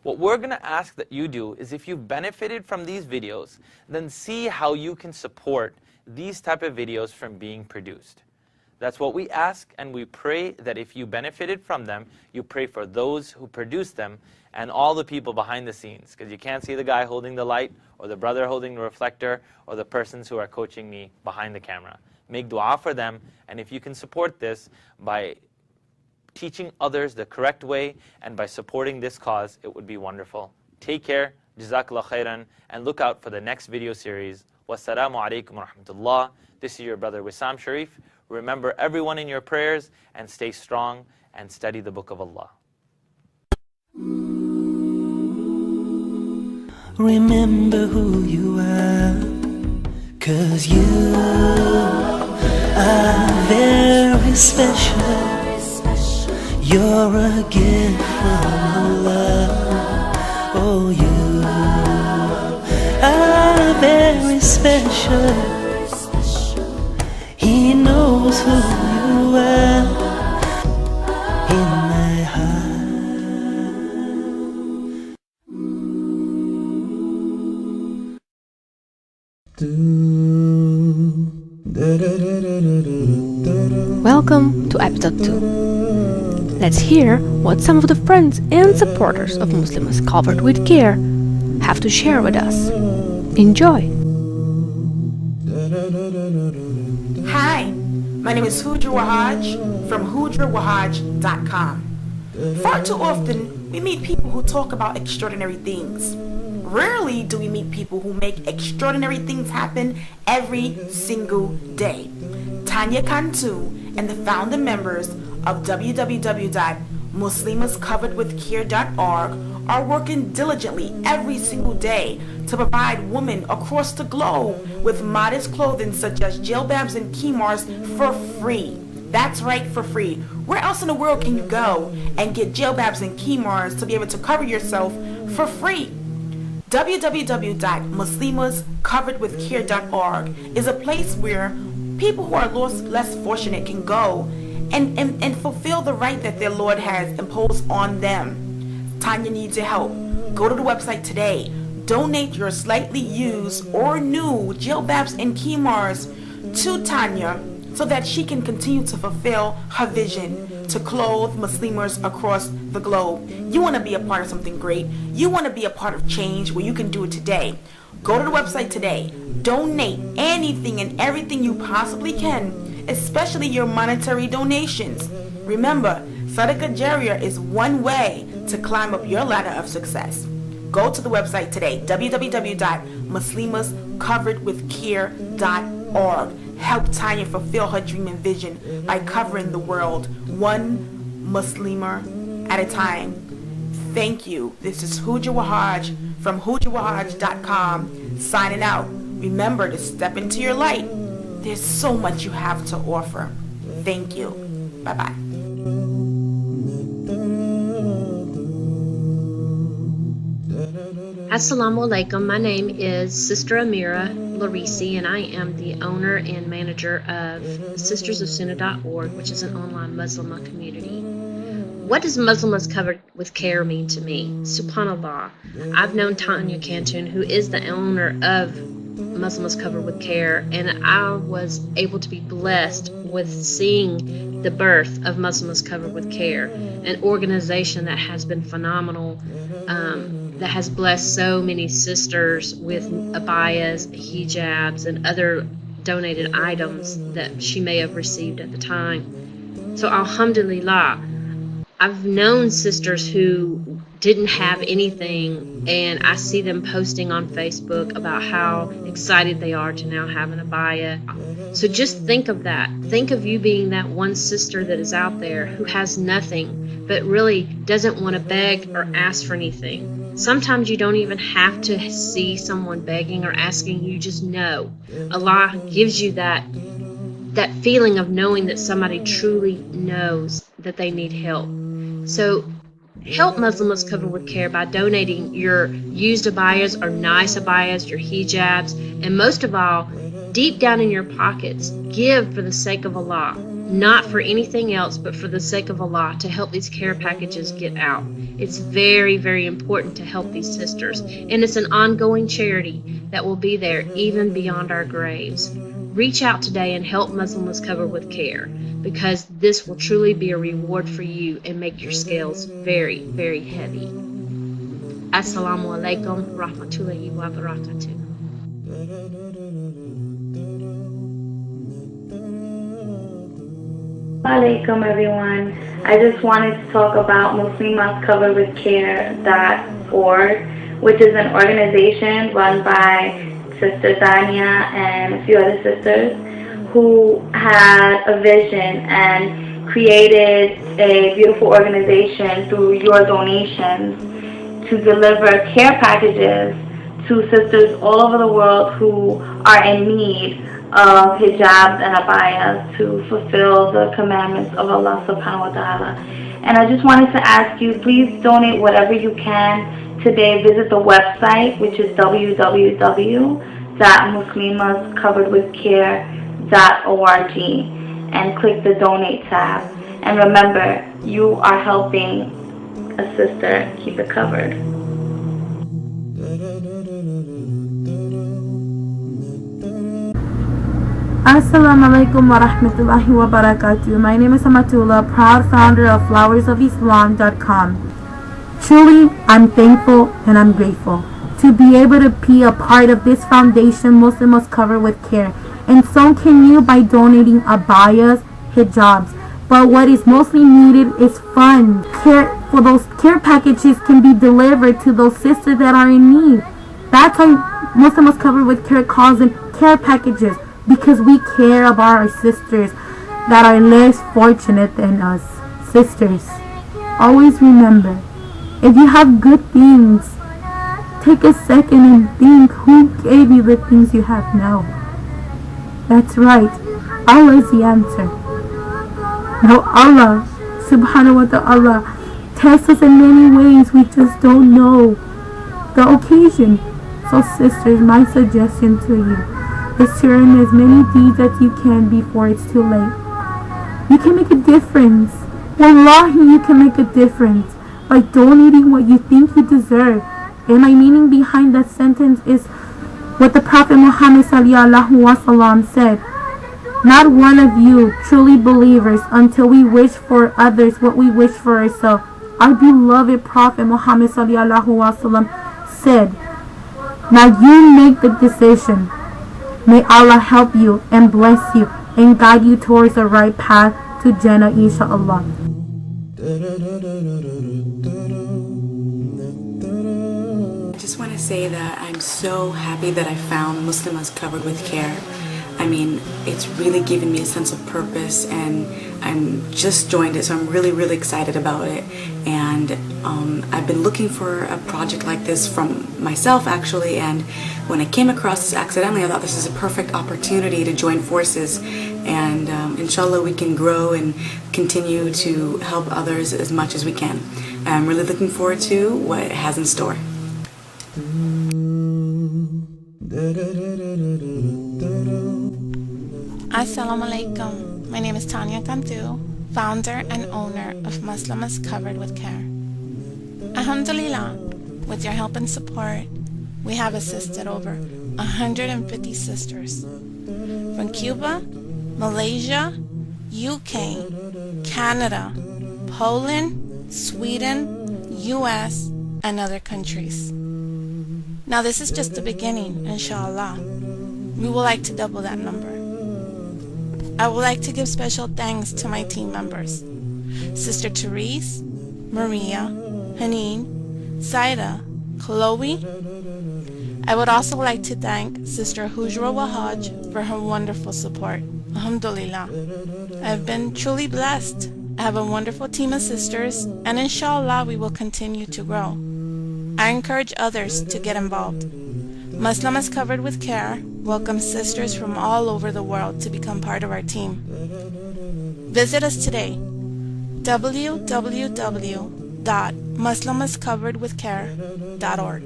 What we're going to ask that you do is, if you've benefited from these videos, then see how you can support these type of videos from being produced. That's what we ask, and we pray that if you benefited from them, you pray for those who produce them and all the people behind the scenes, because you can't see the guy holding the light or the brother holding the reflector or the persons who are coaching me behind the camera. Make dua for them, and if you can support this by teaching others the correct way and by supporting this cause, it would be wonderful. Take care, Jazakallah khairan, and look out for the next video series. Wassalamu alaikum wa rahmatullah. This is your brother Wisam Sharieff. Remember everyone in your prayers, and stay strong and study the Book of Allah. Remember who you are, 'cause you are very special. You're a gift from Allah. Oh, you are very special. He knows who you are in my heart. Welcome to episode 2. Let's hear what some of the friends and supporters of Muslims Covered with Care have to share with us. Enjoy! Hi, my name is Hujra Wahaj from hujrawahaj.com. Far too often, we meet people who talk about extraordinary things. Rarely do we meet people who make extraordinary things happen every single day. Tanya Cantu and the founder members of www.muslimascoveredwithcare.org are working diligently every single day to provide women across the globe with modest clothing such as jilbabs and khimars for free. That's right, for free. Where else in the world can you go and get jilbabs and khimars to be able to cover yourself for free? www.muslimascoveredwithcare.org is a place where people who are less fortunate can go and fulfill the right that their Lord has imposed on them. Tanya needs your help. Go to the website today. Donate your slightly used or new jilbabs and khimars to Tanya so that she can continue to fulfill her vision to clothe Muslims across the globe. You want to be a part of something great. You want to be a part of change where you can do it today. Go to the website today. Donate anything and everything you possibly can, especially your monetary donations. Remember, Sadaqah Jariyah is one way to climb up your ladder of success. Go to the website today, www.muslimascoveredwithcare.org. Help Tanya fulfill her dream and vision by covering the world one Muslimer at a time. Thank you. This is Hujra Wahaj from hujrawahaj.com signing out. Remember to step into your light. There's so much you have to offer. Thank you. Bye-bye. Assalamu alaikum. My name is Sister Amira Larisi, and I am the owner and manager of sistersofsunnah.org, which is an online Muslim community. What does Muslims Covered with Care mean to me? Subhanallah. I've known Tanya Cantun, who is the owner of Muslims Covered with Care, and I was able to be blessed with seeing the birth of Muslims Covered with Care, an organization that has been phenomenal, that has blessed so many sisters with abayas, hijabs, and other donated items that she may have received at the time. So alhamdulillah, I've known sisters who didn't have anything, and I see them posting on Facebook about how excited they are to now have an abaya. So just think of that. Think of you being that one sister that is out there who has nothing, but really doesn't want to beg or ask for anything. Sometimes you don't even have to see someone begging or asking. You just know. Allah gives you that feeling of knowing that somebody truly knows that they need help. So help Muslims Covered with Care by donating your used abayas or nice abayas, your hijabs, and most of all, deep down in your pockets, give for the sake of Allah, not for anything else, but for the sake of Allah, to help these care packages get out. It's very, very important to help these sisters, and it's an ongoing charity that will be there even beyond our graves. Reach out today and help Muslims Covered with Care, because this will truly be a reward for you and make your scales very, very heavy. Assalamu alaikum rahmatullahi wa barakatuh. Alaikum everyone. I just wanted to talk about Muslimas Covered with Care.org, which is an organization run by Sister Dania and a few other sisters who had a vision and created a beautiful organization through your donations to deliver care packages to sisters all over the world who are in need of hijabs and abayas to fulfill the commandments of Allah subhanahu wa ta'ala. And I just wanted to ask you, please donate whatever you can today. Visit the website, which is www.muslimascoveredwithcare.org, and click the donate tab. And remember, you are helping a sister keep it covered. Assalamu alaikum wa rahmatullahi wa barakatuh. My name is Amatullah, proud founder of flowersofislam.com. Truly, I'm thankful and I'm grateful to be able to be a part of this foundation, Muslims Covered with Care. And so can you by donating abayas, hijabs. But what is mostly needed is funds. For those care packages can be delivered to those sisters that are in need. That's why Muslims Covered with Care calls them care packages, because we care about our sisters that are less fortunate than us. Sisters, always remember, if you have good things, take a second and think who gave you the things you have now. That's right, Allah is the answer. Now Allah subhanahu wa ta'ala tests us in many ways, we just don't know the occasion. So sisters, my suggestion to you is to earn as many deeds as you can before it's too late. You can make a difference. Wallahi, you can make a difference by donating what you think you deserve. And my meaning behind that sentence is what the Prophet Muhammad ﷺ said. Not one of you truly believers until we wish for others what we wish for ourselves. Our beloved Prophet Muhammad ﷺ said, now you make the decision. May Allah help you and bless you and guide you towards the right path to Jannah, inshaAllah. I just want to say that I'm so happy that I found Muslims Covered with Care. I mean, it's really given me a sense of purpose, and I'm just joined it, so I'm really, really excited about it. And I've been looking for a project like this from myself, actually, and when I came across this accidentally, I thought this is a perfect opportunity to join forces, and inshallah we can grow and continue to help others as much as we can. I'm really looking forward to what it has in store. Assalamu alaikum. My name is Tanya Kantu, founder and owner of Muslims Covered with Care. Alhamdulillah, with your help and support, we have assisted over 150 sisters from Cuba, Malaysia, UK, Canada, Poland, Sweden, US, and other countries. Now this is just the beginning, inshallah. We would like to double that number. I would like to give special thanks to my team members, Sister Therese, Maria, Haneen, Zaida, Chloe. I would also like to thank Sister Hujra Wahaj for her wonderful support. Alhamdulillah. I have been truly blessed. I have a wonderful team of sisters, and inshallah we will continue to grow. I encourage others to get involved. Muslims Covered with Care welcomes sisters from all over the world to become part of our team. Visit us today, www.muslimscoveredwithcare.org.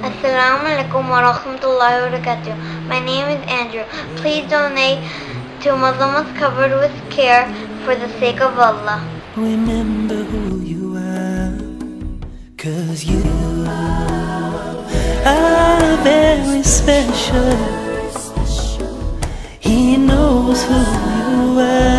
Assalamu alaikum wa rahmatullahi wa barakatuh. My name is Andrew. Please donate to Muslims Covered with Care for the sake of Allah. Remember who you are, 'cause you are very special. He knows who you are.